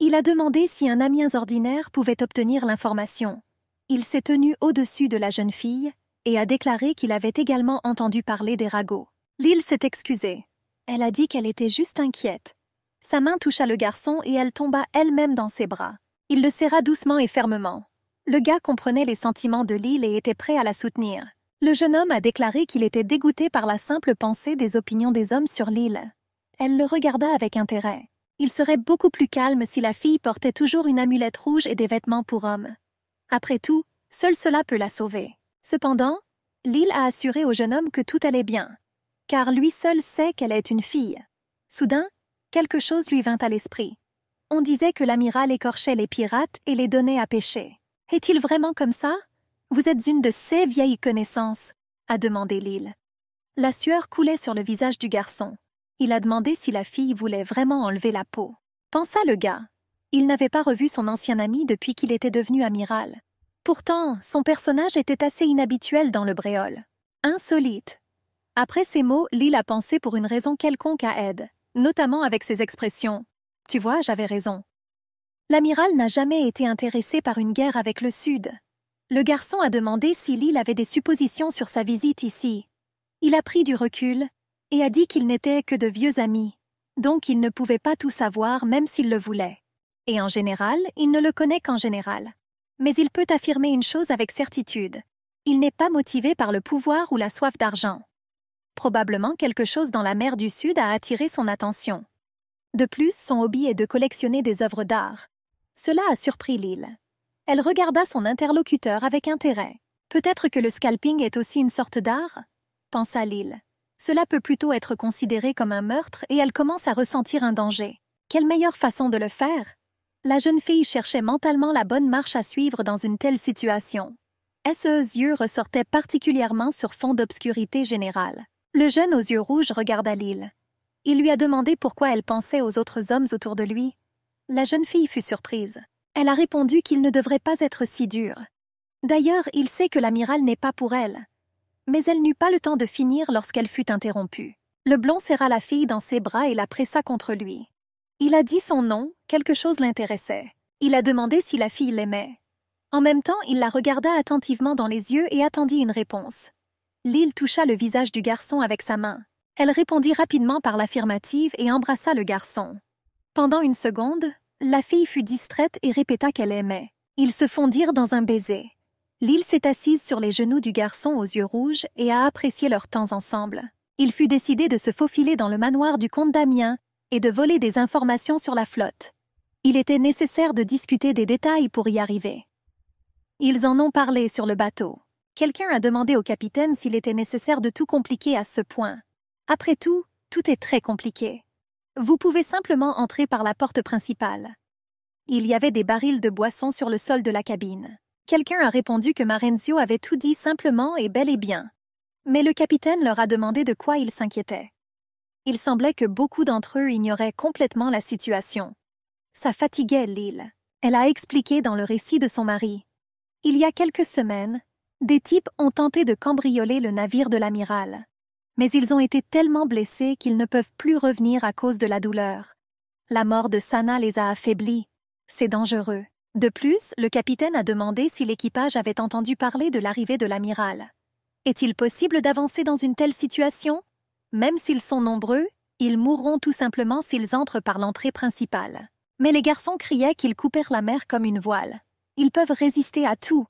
S1: Il a demandé si un Amiens ordinaire pouvait obtenir l'information. Il s'est tenu au-dessus de la jeune fille et a déclaré qu'il avait également entendu parler des ragots. L'île s'est excusée. Elle a dit qu'elle était juste inquiète. Sa main toucha le garçon et elle tomba elle-même dans ses bras. Il le serra doucement et fermement. Le gars comprenait les sentiments de l'île et était prêt à la soutenir. Le jeune homme a déclaré qu'il était dégoûté par la simple pensée des opinions des hommes sur l'île. Elle le regarda avec intérêt. Il serait beaucoup plus calme si la fille portait toujours une amulette rouge et des vêtements pour homme. Après tout, seul cela peut la sauver. Cependant, l'île a assuré au jeune homme que tout allait bien, car lui seul sait qu'elle est une fille. Soudain, quelque chose lui vint à l'esprit. On disait que l'amiral écorchait les pirates et les donnait à pêcher. Est-il vraiment comme ça? Vous êtes une de ces vieilles connaissances, a demandé l'île. La sueur coulait sur le visage du garçon. Il a demandé si la fille voulait vraiment enlever la peau. Pensa le gars. Il n'avait pas revu son ancien ami depuis qu'il était devenu amiral. Pourtant, son personnage était assez inhabituel dans le bréol. Insolite. Après ces mots, l'île a pensé pour une raison quelconque à Ed, notamment avec ses expressions. « Tu vois, j'avais raison. » L'amiral n'a jamais été intéressé par une guerre avec le Sud. Le garçon a demandé si l'île avait des suppositions sur sa visite ici. Il a pris du recul et a dit qu'ils n'étaient que de vieux amis, donc il ne pouvait pas tout savoir même s'il le voulait. Et en général, il ne le connaît qu'en général. Mais il peut affirmer une chose avec certitude. Il n'est pas motivé par le pouvoir ou la soif d'argent. Probablement quelque chose dans la mer du Sud a attiré son attention. De plus, son hobby est de collectionner des œuvres d'art. Cela a surpris l'île. Elle regarda son interlocuteur avec intérêt. Peut-être que le scalping est aussi une sorte d'art, pensa l'île. Cela peut plutôt être considéré comme un meurtre et elle commence à ressentir un danger. Quelle meilleure façon de le faire? La jeune fille cherchait mentalement la bonne marche à suivre dans une telle situation. Ses yeux ressortaient particulièrement sur fond d'obscurité générale. Le jeune aux yeux rouges regarda Lil. Il lui a demandé pourquoi elle pensait aux autres hommes autour de lui. La jeune fille fut surprise. Elle a répondu qu'il ne devrait pas être si dur. D'ailleurs, il sait que l'amiral n'est pas pour elle. Mais elle n'eut pas le temps de finir lorsqu'elle fut interrompue. Le blond serra la fille dans ses bras et la pressa contre lui. Il a dit son nom, quelque chose l'intéressait. Il a demandé si la fille l'aimait. En même temps, il la regarda attentivement dans les yeux et attendit une réponse. Lil toucha le visage du garçon avec sa main. Elle répondit rapidement par l'affirmative et embrassa le garçon. Pendant une seconde, la fille fut distraite et répéta qu'elle aimait. Ils se fondirent dans un baiser. Lil s'est assise sur les genoux du garçon aux yeux rouges et a apprécié leur temps ensemble. Il fut décidé de se faufiler dans le manoir du comte Damien et de voler des informations sur la flotte. Il était nécessaire de discuter des détails pour y arriver. Ils en ont parlé sur le bateau. Quelqu'un a demandé au capitaine s'il était nécessaire de tout compliquer à ce point. Après tout, tout est très compliqué. Vous pouvez simplement entrer par la porte principale. Il y avait des barils de boissons sur le sol de la cabine. Quelqu'un a répondu que Marenzio avait tout dit simplement et bel et bien. Mais le capitaine leur a demandé de quoi ils s'inquiétaient. Il semblait que beaucoup d'entre eux ignoraient complètement la situation. Ça fatiguait Lil. Elle a expliqué dans le récit de son mari. Il y a quelques semaines, des types ont tenté de cambrioler le navire de l'amiral. Mais ils ont été tellement blessés qu'ils ne peuvent plus revenir à cause de la douleur. La mort de Sana les a affaiblis. C'est dangereux. De plus, le capitaine a demandé si l'équipage avait entendu parler de l'arrivée de l'amiral. Est-il possible d'avancer dans une telle situation? Même s'ils sont nombreux, ils mourront tout simplement s'ils entrent par l'entrée principale. Mais les garçons criaient qu'ils coupèrent la mer comme une voile. Ils peuvent résister à tout.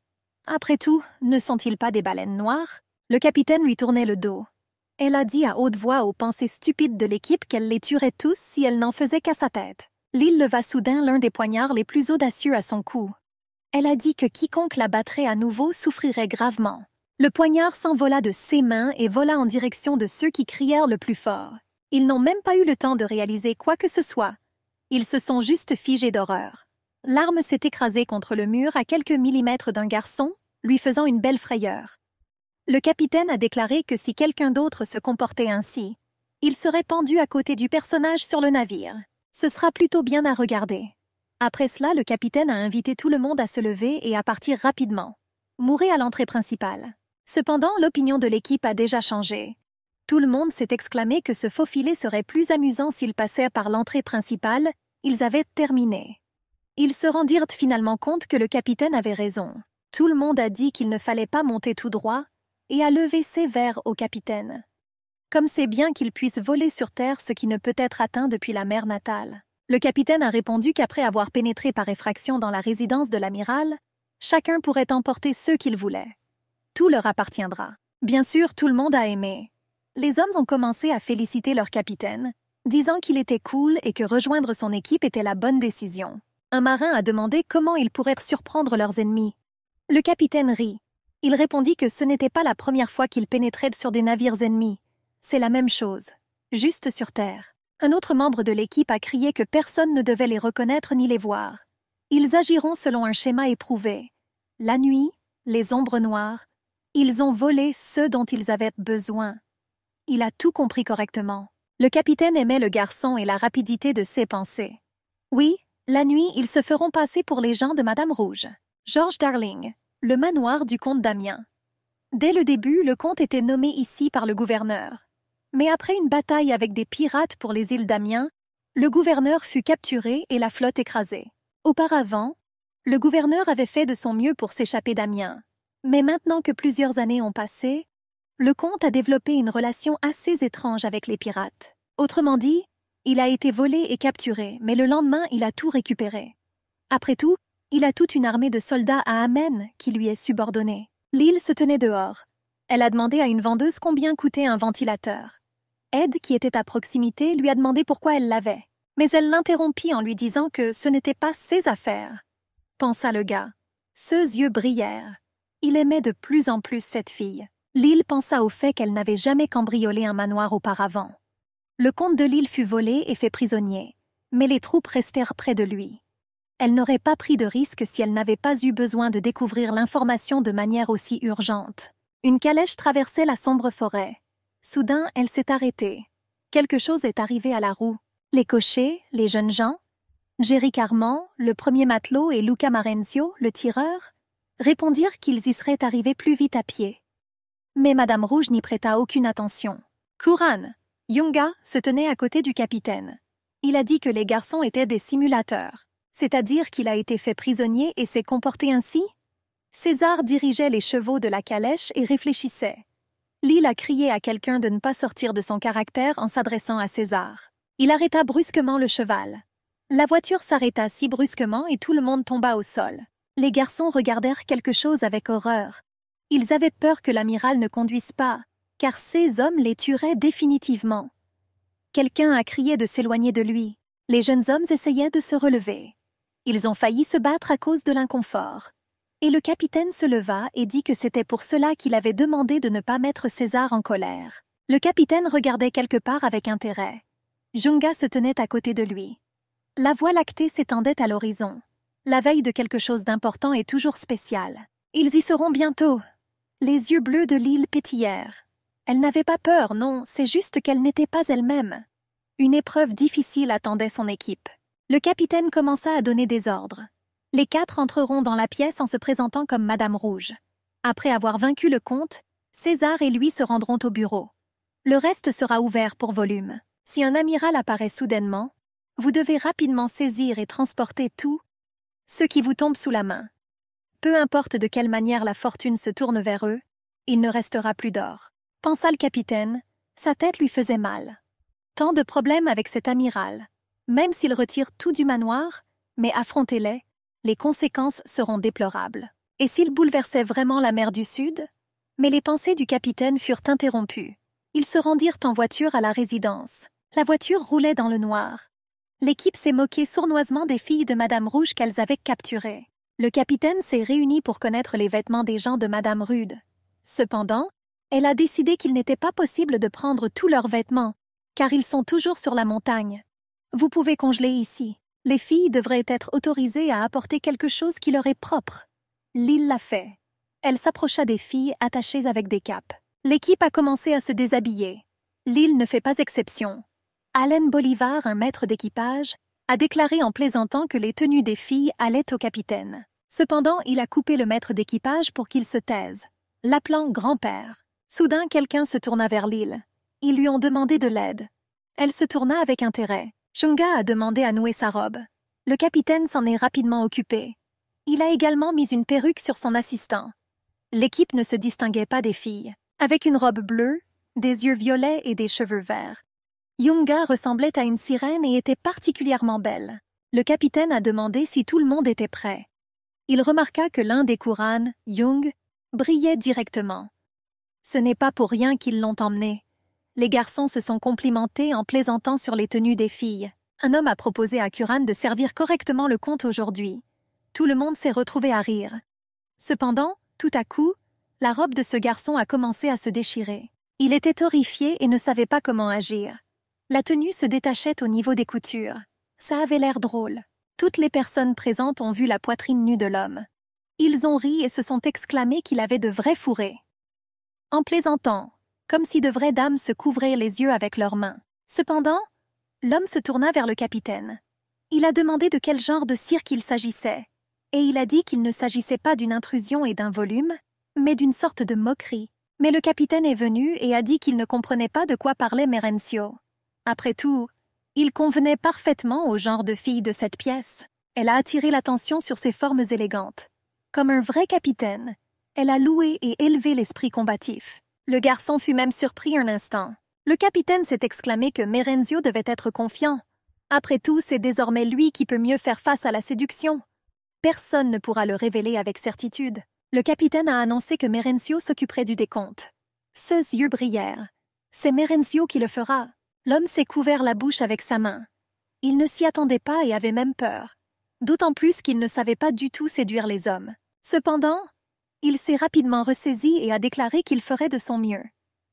S1: Après tout, ne sont-ils pas des baleines noires? Le capitaine lui tournait le dos. Elle a dit à haute voix aux pensées stupides de l'équipe qu'elle les tuerait tous si elle n'en faisait qu'à sa tête. Lil leva soudain l'un des poignards les plus audacieux à son cou. Elle a dit que quiconque la battrait à nouveau souffrirait gravement. Le poignard s'envola de ses mains et vola en direction de ceux qui crièrent le plus fort. Ils n'ont même pas eu le temps de réaliser quoi que ce soit. Ils se sont juste figés d'horreur. L'arme s'est écrasée contre le mur à quelques millimètres d'un garçon, lui faisant une belle frayeur. Le capitaine a déclaré que si quelqu'un d'autre se comportait ainsi, il serait pendu à côté du personnage sur le navire. Ce sera plutôt bien à regarder. Après cela, le capitaine a invité tout le monde à se lever et à partir rapidement. Mourez à l'entrée principale. Cependant, l'opinion de l'équipe a déjà changé. Tout le monde s'est exclamé que se faufiler serait plus amusant s'ils passaient par l'entrée principale. Ils avaient terminé. Ils se rendirent finalement compte que le capitaine avait raison. Tout le monde a dit qu'il ne fallait pas monter tout droit et a levé sévère au capitaine. Comme c'est bien qu'il puisse voler sur terre ce qui ne peut être atteint depuis la mer natale. Le capitaine a répondu qu'après avoir pénétré par effraction dans la résidence de l'amiral, chacun pourrait emporter ce qu'il voulait. Tout leur appartiendra. Bien sûr, tout le monde a aimé. Les hommes ont commencé à féliciter leur capitaine, disant qu'il était cool et que rejoindre son équipe était la bonne décision. Un marin a demandé comment ils pourraient surprendre leurs ennemis. Le capitaine rit. Il répondit que ce n'était pas la première fois qu'ils pénétraient sur des navires ennemis. C'est la même chose, juste sur terre. Un autre membre de l'équipe a crié que personne ne devait les reconnaître ni les voir. Ils agiront selon un schéma éprouvé. La nuit, les ombres noires, ils ont volé ce dont ils avaient besoin. Il a tout compris correctement. Le capitaine aimait le garçon et la rapidité de ses pensées. Oui, la nuit, ils se feront passer pour les gens de Madame Rouge. George Darling, le manoir du comte Damien. Dès le début, le comte était nommé ici par le gouverneur. Mais après une bataille avec des pirates pour les îles d'Amiens, le gouverneur fut capturé et la flotte écrasée. Auparavant, le gouverneur avait fait de son mieux pour s'échapper d'Amiens. Mais maintenant que plusieurs années ont passé, le comte a développé une relation assez étrange avec les pirates. Autrement dit, il a été volé et capturé, mais le lendemain, il a tout récupéré. Après tout, il a toute une armée de soldats à Amen qui lui est subordonnée. Lil se tenait dehors. Elle a demandé à une vendeuse combien coûtait un ventilateur. Ed, qui était à proximité, lui a demandé pourquoi elle l'avait. Mais elle l'interrompit en lui disant que ce n'était pas ses affaires. Pensa le gars. Ses yeux brillèrent. Il aimait de plus en plus cette fille. Lil pensa au fait qu'elle n'avait jamais cambriolé un manoir auparavant. Le comte de Lille fut volé et fait prisonnier, mais les troupes restèrent près de lui. Elle n'aurait pas pris de risque si elle n'avait pas eu besoin de découvrir l'information de manière aussi urgente. Une calèche traversait la sombre forêt. Soudain, elle s'est arrêtée. Quelque chose est arrivé à la roue. Les cochers, les jeunes gens, Jerry Carman, le premier matelot et Luca Marenzio, le tireur, répondirent qu'ils y seraient arrivés plus vite à pied. Mais Madame Rouge n'y prêta aucune attention. Curran, Yunga, se tenait à côté du capitaine. Il a dit que les garçons étaient des simulateurs, c'est-à-dire qu'il a été fait prisonnier et s'est comporté ainsi? César dirigeait les chevaux de la calèche et réfléchissait. Lyle a crié à quelqu'un de ne pas sortir de son caractère en s'adressant à César. Il arrêta brusquement le cheval. La voiture s'arrêta si brusquement et tout le monde tomba au sol. Les garçons regardèrent quelque chose avec horreur. Ils avaient peur que l'amiral ne conduise pas, car ces hommes les tueraient définitivement. Quelqu'un a crié de s'éloigner de lui. Les jeunes hommes essayaient de se relever. Ils ont failli se battre à cause de l'inconfort. Et le capitaine se leva et dit que c'était pour cela qu'il avait demandé de ne pas mettre César en colère. Le capitaine regardait quelque part avec intérêt. Junga se tenait à côté de lui. La voie lactée s'étendait à l'horizon. La veille de quelque chose d'important et toujours spécial. Ils y seront bientôt. Les yeux bleus de Lyle pétillèrent. Elle n'avait pas peur, non, c'est juste qu'elle n'était pas elle-même. Une épreuve difficile attendait son équipe. Le capitaine commença à donner des ordres. Les 4 entreront dans la pièce en se présentant comme Madame Rouge. Après avoir vaincu le comte, César et lui se rendront au bureau. Le reste sera ouvert pour volume. Si un amiral apparaît soudainement, vous devez rapidement saisir et transporter tout ce qui vous tombe sous la main. Peu importe de quelle manière la fortune se tourne vers eux, il ne restera plus d'or. Pensa le capitaine, sa tête lui faisait mal. Tant de problèmes avec cet amiral. Même s'il retire tout du manoir, mais affrontez-les, les conséquences seront déplorables. Et s'il bouleversait vraiment la mer du Sud? Mais les pensées du capitaine furent interrompues. Ils se rendirent en voiture à la résidence. La voiture roulait dans le noir. L'équipe s'est moquée sournoisement des filles de Madame Rouge qu'elles avaient capturées. Le capitaine s'est réuni pour connaître les vêtements des gens de Madame Rude. Cependant, elle a décidé qu'il n'était pas possible de prendre tous leurs vêtements, car ils sont toujours sur la montagne. Vous pouvez congeler ici. Les filles devraient être autorisées à apporter quelque chose qui leur est propre. Lyle l'a fait. Elle s'approcha des filles attachées avec des capes. L'équipe a commencé à se déshabiller. Lyle ne fait pas exception. Allen Bolivar, un maître d'équipage, a déclaré en plaisantant que les tenues des filles allaient au capitaine. Cependant, il a coupé le maître d'équipage pour qu'il se taise, l'appelant grand-père. Soudain, quelqu'un se tourna vers Lyle. Ils lui ont demandé de l'aide. Elle se tourna avec intérêt. Junga a demandé à nouer sa robe. Le capitaine s'en est rapidement occupé. Il a également mis une perruque sur son assistant. L'équipe ne se distinguait pas des filles. Avec une robe bleue, des yeux violets et des cheveux verts. Yunga ressemblait à une sirène et était particulièrement belle. Le capitaine a demandé si tout le monde était prêt. Il remarqua que l'un des Curran, Young, brillait directement. Ce n'est pas pour rien qu'ils l'ont emmené. Les garçons se sont complimentés en plaisantant sur les tenues des filles. Un homme a proposé à Curran de servir correctement le comte aujourd'hui. Tout le monde s'est retrouvé à rire. Cependant, tout à coup, la robe de ce garçon a commencé à se déchirer. Il était horrifié et ne savait pas comment agir. La tenue se détachait au niveau des coutures. Ça avait l'air drôle. Toutes les personnes présentes ont vu la poitrine nue de l'homme. Ils ont ri et se sont exclamés qu'il avait de vrais fourrés. En plaisantant, comme si de vraies dames se couvraient les yeux avec leurs mains. Cependant, l'homme se tourna vers le capitaine. Il a demandé de quel genre de cirque il s'agissait, et il a dit qu'il ne s'agissait pas d'une intrusion et d'un volume, mais d'une sorte de moquerie. Mais le capitaine est venu et a dit qu'il ne comprenait pas de quoi parlait Merencio. Après tout, il convenait parfaitement au genre de fille de cette pièce. Elle a attiré l'attention sur ses formes élégantes. Comme un vrai capitaine, elle a loué et élevé l'esprit combatif. Le garçon fut même surpris un instant. Le capitaine s'est exclamé que Merencio devait être confiant. Après tout, c'est désormais lui qui peut mieux faire face à la séduction. Personne ne pourra le révéler avec certitude. Le capitaine a annoncé que Merencio s'occuperait du décompte. Ses yeux brillèrent. C'est Merencio qui le fera. L'homme s'est couvert la bouche avec sa main. Il ne s'y attendait pas et avait même peur. D'autant plus qu'il ne savait pas du tout séduire les hommes. Cependant, il s'est rapidement ressaisi et a déclaré qu'il ferait de son mieux.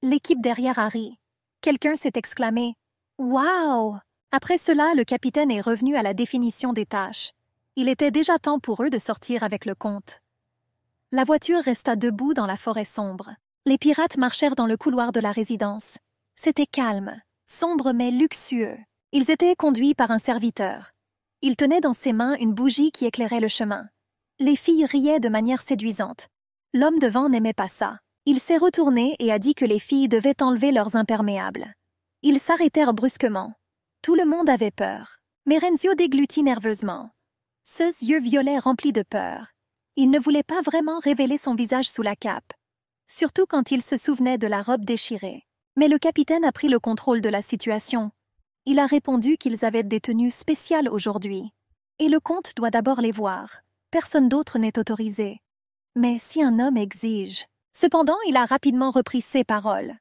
S1: L'équipe derrière a ri. Quelqu'un s'est exclamé « Waouh !» Après cela, le capitaine est revenu à la définition des tâches. Il était déjà temps pour eux de sortir avec le comte. La voiture resta debout dans la forêt sombre. Les pirates marchèrent dans le couloir de la résidence. C'était calme, sombre mais luxueux. Ils étaient conduits par un serviteur. Il tenait dans ses mains une bougie qui éclairait le chemin. Les filles riaient de manière séduisante. L'homme devant n'aimait pas ça. Il s'est retourné et a dit que les filles devaient enlever leurs imperméables. Ils s'arrêtèrent brusquement. Tout le monde avait peur. Merenzio déglutit nerveusement. Ses yeux violets remplis de peur. Il ne voulait pas vraiment révéler son visage sous la cape, surtout quand il se souvenait de la robe déchirée. Mais le capitaine a pris le contrôle de la situation. Il a répondu qu'ils avaient des tenues spéciales aujourd'hui. Et le comte doit d'abord les voir. Personne d'autre n'est autorisé. Mais si un homme exige... Cependant, il a rapidement repris ses paroles.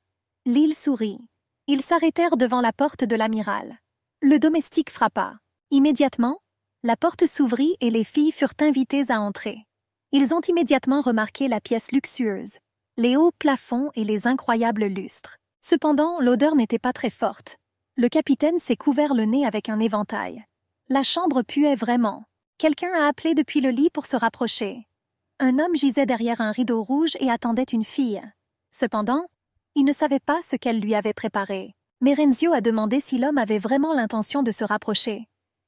S1: L'île sourit. Ils s'arrêtèrent devant la porte de l'amiral. Le domestique frappa. Immédiatement, la porte s'ouvrit et les filles furent invitées à entrer. Ils ont immédiatement remarqué la pièce luxueuse, les hauts plafonds et les incroyables lustres. Cependant, l'odeur n'était pas très forte. Le capitaine s'est couvert le nez avec un éventail. La chambre puait vraiment. Quelqu'un a appelé depuis le lit pour se rapprocher. Un homme gisait derrière un rideau rouge et attendait une fille. Cependant, il ne savait pas ce qu'elle lui avait préparé. Merenzio a demandé si l'homme avait vraiment l'intention de se rapprocher.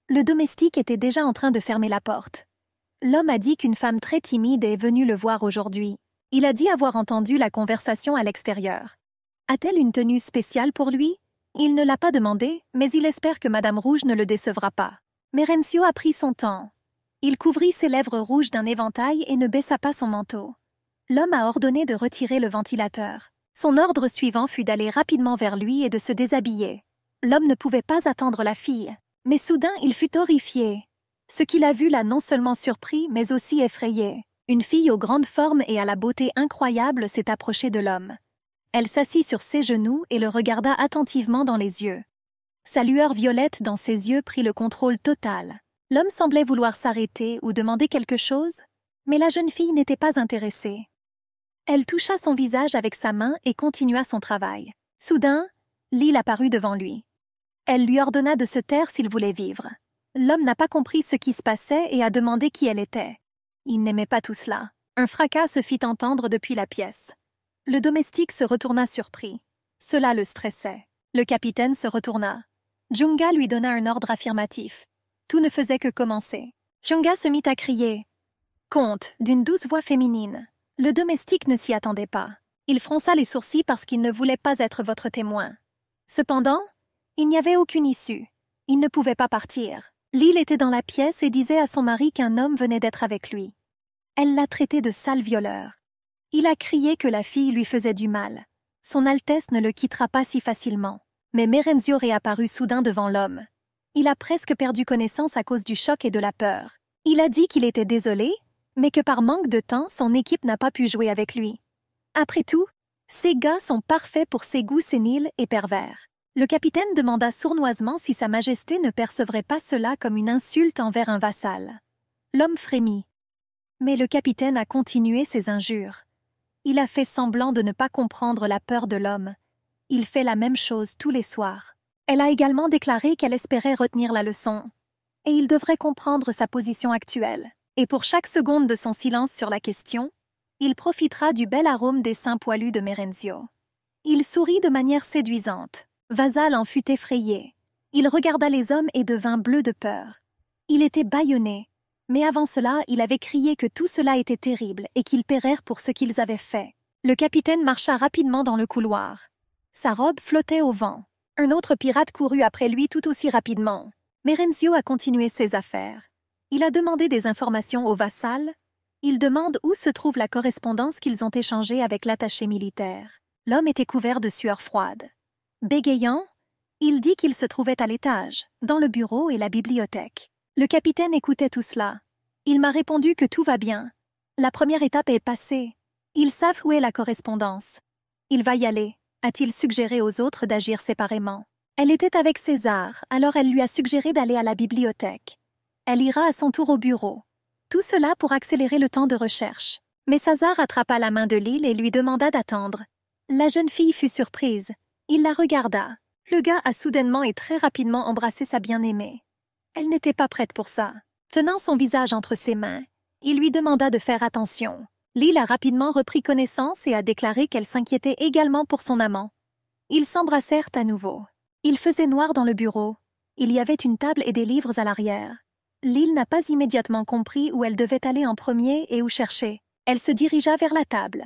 S1: Le domestique était déjà en train de fermer la porte. L'homme a dit qu'une femme très timide est venue le voir aujourd'hui. Il a dit avoir entendu la conversation à l'extérieur. A-t-elle une tenue spéciale pour lui? Il ne l'a pas demandé, mais il espère que Madame Rouge ne le décevra pas. Merenzio a pris son temps. Il couvrit ses lèvres rouges d'un éventail et ne baissa pas son manteau. L'homme a ordonné de retirer le ventilateur. Son ordre suivant fut d'aller rapidement vers lui et de se déshabiller. L'homme ne pouvait pas attendre la fille. Mais soudain, il fut horrifié. Ce qu'il a vu l'a non seulement surpris, mais aussi effrayé. Une fille aux grandes formes et à la beauté incroyable s'est approchée de l'homme. Elle s'assit sur ses genoux et le regarda attentivement dans les yeux. Sa lueur violette dans ses yeux prit le contrôle total. L'homme semblait vouloir s'arrêter ou demander quelque chose, mais la jeune fille n'était pas intéressée. Elle toucha son visage avec sa main et continua son travail. Soudain, l'île apparut devant lui. Elle lui ordonna de se taire s'il voulait vivre. L'homme n'a pas compris ce qui se passait et a demandé qui elle était. Il n'aimait pas tout cela. Un fracas se fit entendre depuis la pièce. Le domestique se retourna surpris. Cela le stressait. Le capitaine se retourna. Junga lui donna un ordre affirmatif. Tout ne faisait que commencer. Junga se mit à crier. « Comte » d'une douce voix féminine. Le domestique ne s'y attendait pas. Il fronça les sourcils parce qu'il ne voulait pas être votre témoin. Cependant, il n'y avait aucune issue. Il ne pouvait pas partir. L'île était dans la pièce et disait à son mari qu'un homme venait d'être avec lui. Elle l'a traité de sale violeur. Il a crié que la fille lui faisait du mal. Son Altesse ne le quittera pas si facilement. Mais Merenzio réapparut soudain devant l'homme. Il a presque perdu connaissance à cause du choc et de la peur. Il a dit qu'il était désolé, mais que par manque de temps, son équipe n'a pas pu jouer avec lui. Après tout, ces gars sont parfaits pour ses goûts séniles et pervers. Le capitaine demanda sournoisement si Sa Majesté ne percevrait pas cela comme une insulte envers un vassal. L'homme frémit. Mais le capitaine a continué ses injures. Il a fait semblant de ne pas comprendre la peur de l'homme. Il fait la même chose tous les soirs. Elle a également déclaré qu'elle espérait retenir la leçon. Et il devrait comprendre sa position actuelle. Et pour chaque seconde de son silence sur la question, il profitera du bel arôme des seins poilus de Merenzio. Il sourit de manière séduisante. Vassal en fut effrayé. Il regarda les hommes et devint bleu de peur. Il était bâillonné. Mais avant cela, il avait crié que tout cela était terrible et qu'ils paieraient pour ce qu'ils avaient fait. Le capitaine marcha rapidement dans le couloir. Sa robe flottait au vent. Un autre pirate courut après lui tout aussi rapidement. Merenzio a continué ses affaires. Il a demandé des informations au vassal. Il demande où se trouve la correspondance qu'ils ont échangée avec l'attaché militaire. L'homme était couvert de sueur froide. Bégayant, il dit qu'il se trouvait à l'étage, dans le bureau et la bibliothèque. Le capitaine écoutait tout cela. Il m'a répondu que tout va bien. La première étape est passée. Ils savent où est la correspondance. Il va y aller, a-t-il suggéré aux autres d'agir séparément. Elle était avec César, alors elle lui a suggéré d'aller à la bibliothèque. Elle ira à son tour au bureau. Tout cela pour accélérer le temps de recherche. Mais César attrapa la main de Lille et lui demanda d'attendre. La jeune fille fut surprise. Il la regarda. Le gars a soudainement et très rapidement embrassé sa bien-aimée. Elle n'était pas prête pour ça. Tenant son visage entre ses mains, il lui demanda de faire attention. Lil a rapidement repris connaissance et a déclaré qu'elle s'inquiétait également pour son amant. Ils s'embrassèrent à nouveau. Il faisait noir dans le bureau. Il y avait une table et des livres à l'arrière. Lil n'a pas immédiatement compris où elle devait aller en premier et où chercher. Elle se dirigea vers la table.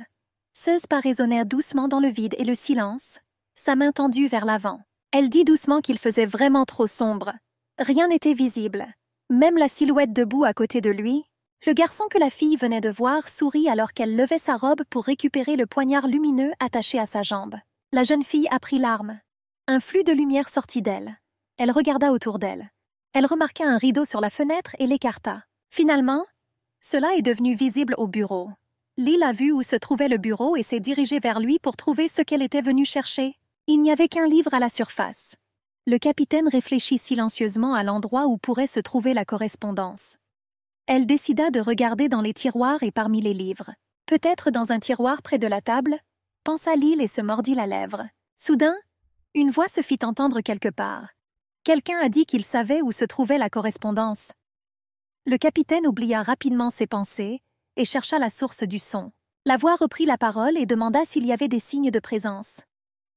S1: Ses pas résonnèrent doucement dans le vide et le silence, sa main tendue vers l'avant. Elle dit doucement qu'il faisait vraiment trop sombre. Rien n'était visible. Même la silhouette debout à côté de lui. Le garçon que la fille venait de voir sourit alors qu'elle levait sa robe pour récupérer le poignard lumineux attaché à sa jambe. La jeune fille apprit l'arme. Un flux de lumière sortit d'elle. Elle regarda autour d'elle. Elle remarqua un rideau sur la fenêtre et l'écarta. Finalement, cela est devenu visible au bureau. Lil a vu où se trouvait le bureau et s'est dirigée vers lui pour trouver ce qu'elle était venue chercher. Il n'y avait qu'un livre à la surface. Le capitaine réfléchit silencieusement à l'endroit où pourrait se trouver la correspondance. Elle décida de regarder dans les tiroirs et parmi les livres. Peut-être dans un tiroir près de la table, pensa Lil et se mordit la lèvre. Soudain, une voix se fit entendre quelque part. Quelqu'un a dit qu'il savait où se trouvait la correspondance. Le capitaine oublia rapidement ses pensées et chercha la source du son. La voix reprit la parole et demanda s'il y avait des signes de présence.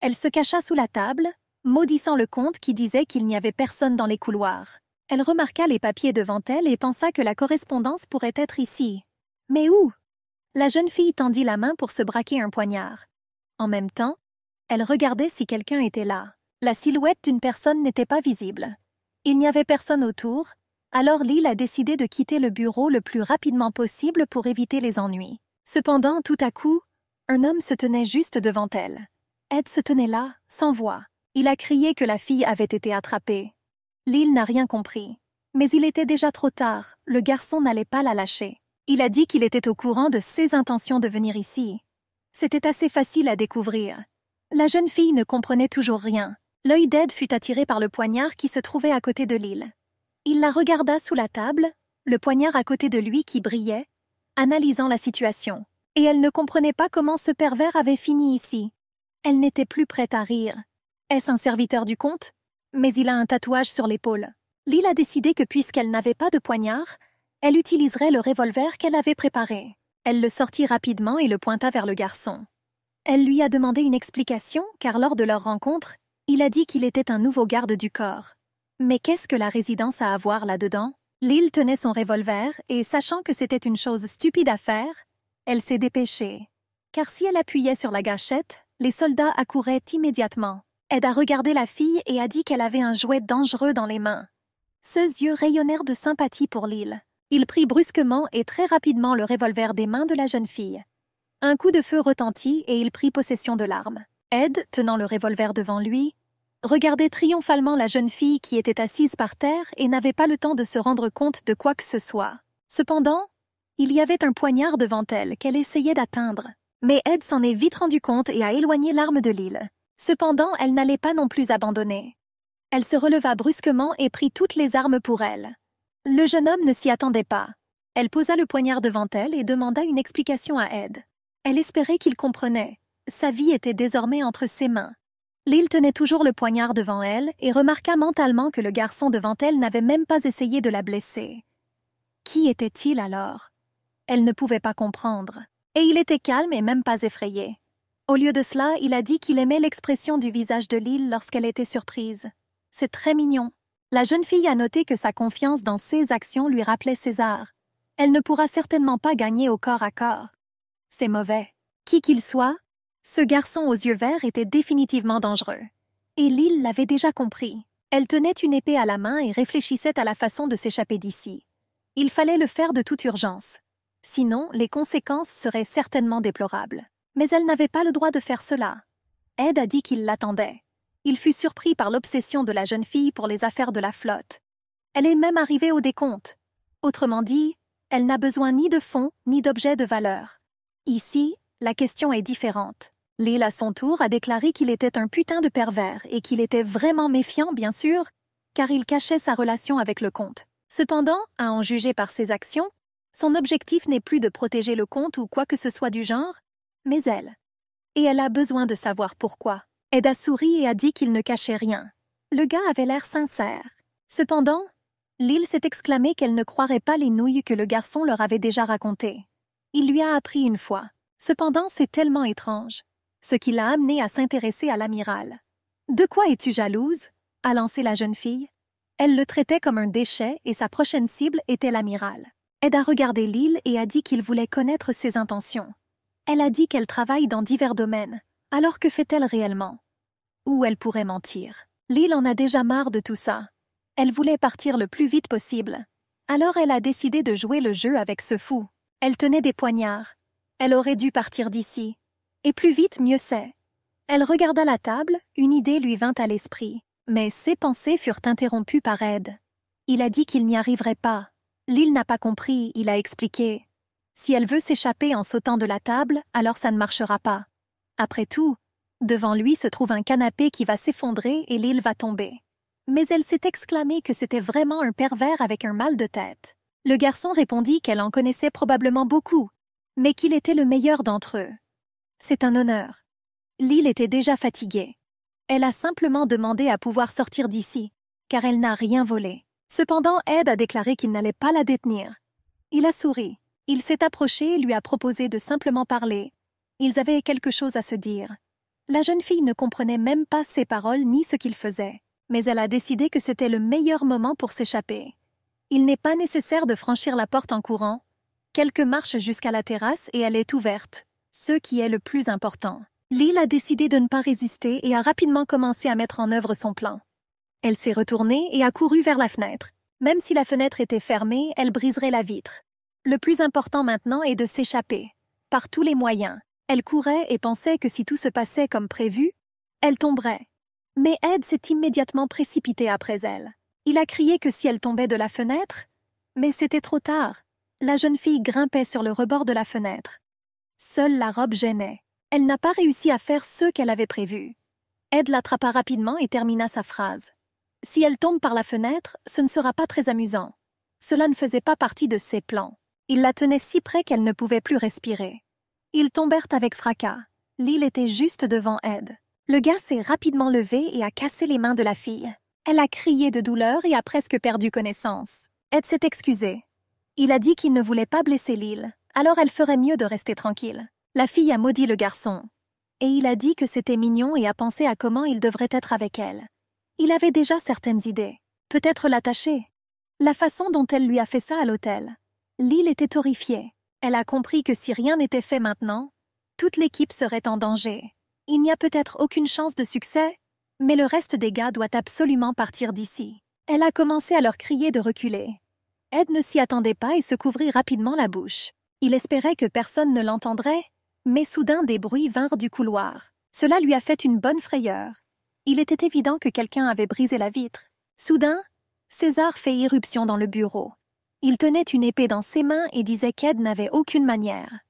S1: Elle se cacha sous la table, maudissant le comte qui disait qu'il n'y avait personne dans les couloirs. Elle remarqua les papiers devant elle et pensa que la correspondance pourrait être ici. Mais où? La jeune fille tendit la main pour se braquer un poignard. En même temps, elle regardait si quelqu'un était là. La silhouette d'une personne n'était pas visible. Il n'y avait personne autour, alors Lil a décidé de quitter le bureau le plus rapidement possible pour éviter les ennuis. Cependant, tout à coup, un homme se tenait juste devant elle. Ed se tenait là, sans voix. Il a crié que la fille avait été attrapée. Lil n'a rien compris. Mais il était déjà trop tard, le garçon n'allait pas la lâcher. Il a dit qu'il était au courant de ses intentions de venir ici. C'était assez facile à découvrir. La jeune fille ne comprenait toujours rien. L'œil d'Ed fut attiré par le poignard qui se trouvait à côté de Lil. Il la regarda sous la table, le poignard à côté de lui qui brillait, analysant la situation. Et elle ne comprenait pas comment ce pervers avait fini ici. Elle n'était plus prête à rire. Est-ce un serviteur du comte? Mais il a un tatouage sur l'épaule. Lil a décidé que puisqu'elle n'avait pas de poignard, elle utiliserait le revolver qu'elle avait préparé. Elle le sortit rapidement et le pointa vers le garçon. Elle lui a demandé une explication, car lors de leur rencontre, il a dit qu'il était un nouveau garde du corps. Mais qu'est-ce que la résidence a à voir là-dedans? Lil tenait son revolver et, sachant que c'était une chose stupide à faire, elle s'est dépêchée. Car si elle appuyait sur la gâchette, les soldats accouraient immédiatement. Ed a regardé la fille et a dit qu'elle avait un jouet dangereux dans les mains. Ses yeux rayonnèrent de sympathie pour Lil. Il prit brusquement et très rapidement le revolver des mains de la jeune fille. Un coup de feu retentit et il prit possession de l'arme. Ed, tenant le revolver devant lui, regardait triomphalement la jeune fille qui était assise par terre et n'avait pas le temps de se rendre compte de quoi que ce soit. Cependant, il y avait un poignard devant elle qu'elle essayait d'atteindre. Mais Ed s'en est vite rendu compte et a éloigné l'arme de Lil. Cependant, elle n'allait pas non plus abandonner. Elle se releva brusquement et prit toutes les armes pour elle. Le jeune homme ne s'y attendait pas. Elle posa le poignard devant elle et demanda une explication à Ed. Elle espérait qu'il comprenait. Sa vie était désormais entre ses mains. Lil tenait toujours le poignard devant elle et remarqua mentalement que le garçon devant elle n'avait même pas essayé de la blesser. Qui était-il alors? Elle ne pouvait pas comprendre. Et il était calme et même pas effrayé. Au lieu de cela, il a dit qu'il aimait l'expression du visage de Lil lorsqu'elle était surprise. C'est très mignon. La jeune fille a noté que sa confiance dans ses actions lui rappelait César. Elle ne pourra certainement pas gagner au corps à corps. C'est mauvais. Qui qu'il soit, ce garçon aux yeux verts était définitivement dangereux. Et Lil l'avait déjà compris. Elle tenait une épée à la main et réfléchissait à la façon de s'échapper d'ici. Il fallait le faire de toute urgence. Sinon, les conséquences seraient certainement déplorables. Mais elle n'avait pas le droit de faire cela. Ed a dit qu'il l'attendait. Il fut surpris par l'obsession de la jeune fille pour les affaires de la flotte. Elle est même arrivée au décompte. Autrement dit, elle n'a besoin ni de fonds ni d'objets de valeur. Ici, la question est différente. Lil, à son tour, a déclaré qu'il était un putain de pervers et qu'il était vraiment méfiant, bien sûr, car il cachait sa relation avec le comte. Cependant, à en juger par ses actions, son objectif n'est plus de protéger le comte ou quoi que ce soit du genre, mais elle. Et elle a besoin de savoir pourquoi. Ed a souri et a dit qu'il ne cachait rien. Le gars avait l'air sincère. Cependant, Lil s'est exclamé qu'elle ne croirait pas les nouilles que le garçon leur avait déjà racontées. Il lui a appris une fois. Cependant, c'est tellement étrange. Ce qui l'a amené à s'intéresser à l'amiral. « De quoi es-tu jalouse ?» a lancé la jeune fille. Elle le traitait comme un déchet et sa prochaine cible était l'amiral. Ed a regardé Lil et a dit qu'il voulait connaître ses intentions. Elle a dit qu'elle travaille dans divers domaines. Alors que fait-elle réellement? Ou elle pourrait mentir. Lil en a déjà marre de tout ça. Elle voulait partir le plus vite possible. Alors elle a décidé de jouer le jeu avec ce fou. Elle tenait des poignards. Elle aurait dû partir d'ici. Et plus vite, mieux c'est. Elle regarda la table, une idée lui vint à l'esprit. Mais ses pensées furent interrompues par Ed. Il a dit qu'il n'y arriverait pas. Lil n'a pas compris, il a expliqué. Si elle veut s'échapper en sautant de la table, alors ça ne marchera pas. Après tout, devant lui se trouve un canapé qui va s'effondrer et Lil va tomber. Mais elle s'est exclamée que c'était vraiment un pervers avec un mal de tête. Le garçon répondit qu'elle en connaissait probablement beaucoup, mais qu'il était le meilleur d'entre eux. C'est un honneur. Lil était déjà fatiguée. Elle a simplement demandé à pouvoir sortir d'ici, car elle n'a rien volé. Cependant, Ed a déclaré qu'il n'allait pas la détenir. Il a souri. Il s'est approché et lui a proposé de simplement parler. Ils avaient quelque chose à se dire. La jeune fille ne comprenait même pas ses paroles ni ce qu'il faisait, mais elle a décidé que c'était le meilleur moment pour s'échapper. Il n'est pas nécessaire de franchir la porte en courant. Quelques marches jusqu'à la terrasse et elle est ouverte, ce qui est le plus important. Lil a décidé de ne pas résister et a rapidement commencé à mettre en œuvre son plan. Elle s'est retournée et a couru vers la fenêtre. Même si la fenêtre était fermée, elle briserait la vitre. Le plus important maintenant est de s'échapper. Par tous les moyens. Elle courait et pensait que si tout se passait comme prévu, elle tomberait. Mais Ed s'est immédiatement précipité après elle. Il a crié que si elle tombait de la fenêtre, mais c'était trop tard. La jeune fille grimpait sur le rebord de la fenêtre. Seule la robe gênait. Elle n'a pas réussi à faire ce qu'elle avait prévu. Ed l'attrapa rapidement et termina sa phrase. Si elle tombe par la fenêtre, ce ne sera pas très amusant. Cela ne faisait pas partie de ses plans. Il la tenait si près qu'elle ne pouvait plus respirer. Ils tombèrent avec fracas. Lil était juste devant Ed. Le gars s'est rapidement levé et a cassé les mains de la fille. Elle a crié de douleur et a presque perdu connaissance. Ed s'est excusé. Il a dit qu'il ne voulait pas blesser Lil, alors elle ferait mieux de rester tranquille. La fille a maudit le garçon. Et il a dit que c'était mignon et a pensé à comment il devrait être avec elle. Il avait déjà certaines idées. Peut-être l'attacher. La façon dont elle lui a fait ça à l'hôtel. Lil était horrifiée. Elle a compris que si rien n'était fait maintenant, toute l'équipe serait en danger. Il n'y a peut-être aucune chance de succès, mais le reste des gars doit absolument partir d'ici. Elle a commencé à leur crier de reculer. Ed ne s'y attendait pas et se couvrit rapidement la bouche. Il espérait que personne ne l'entendrait, mais soudain des bruits vinrent du couloir. Cela lui a fait une bonne frayeur. Il était évident que quelqu'un avait brisé la vitre. Soudain, César fait irruption dans le bureau. Il tenait une épée dans ses mains et disait qu'Ed n'avait aucune manière.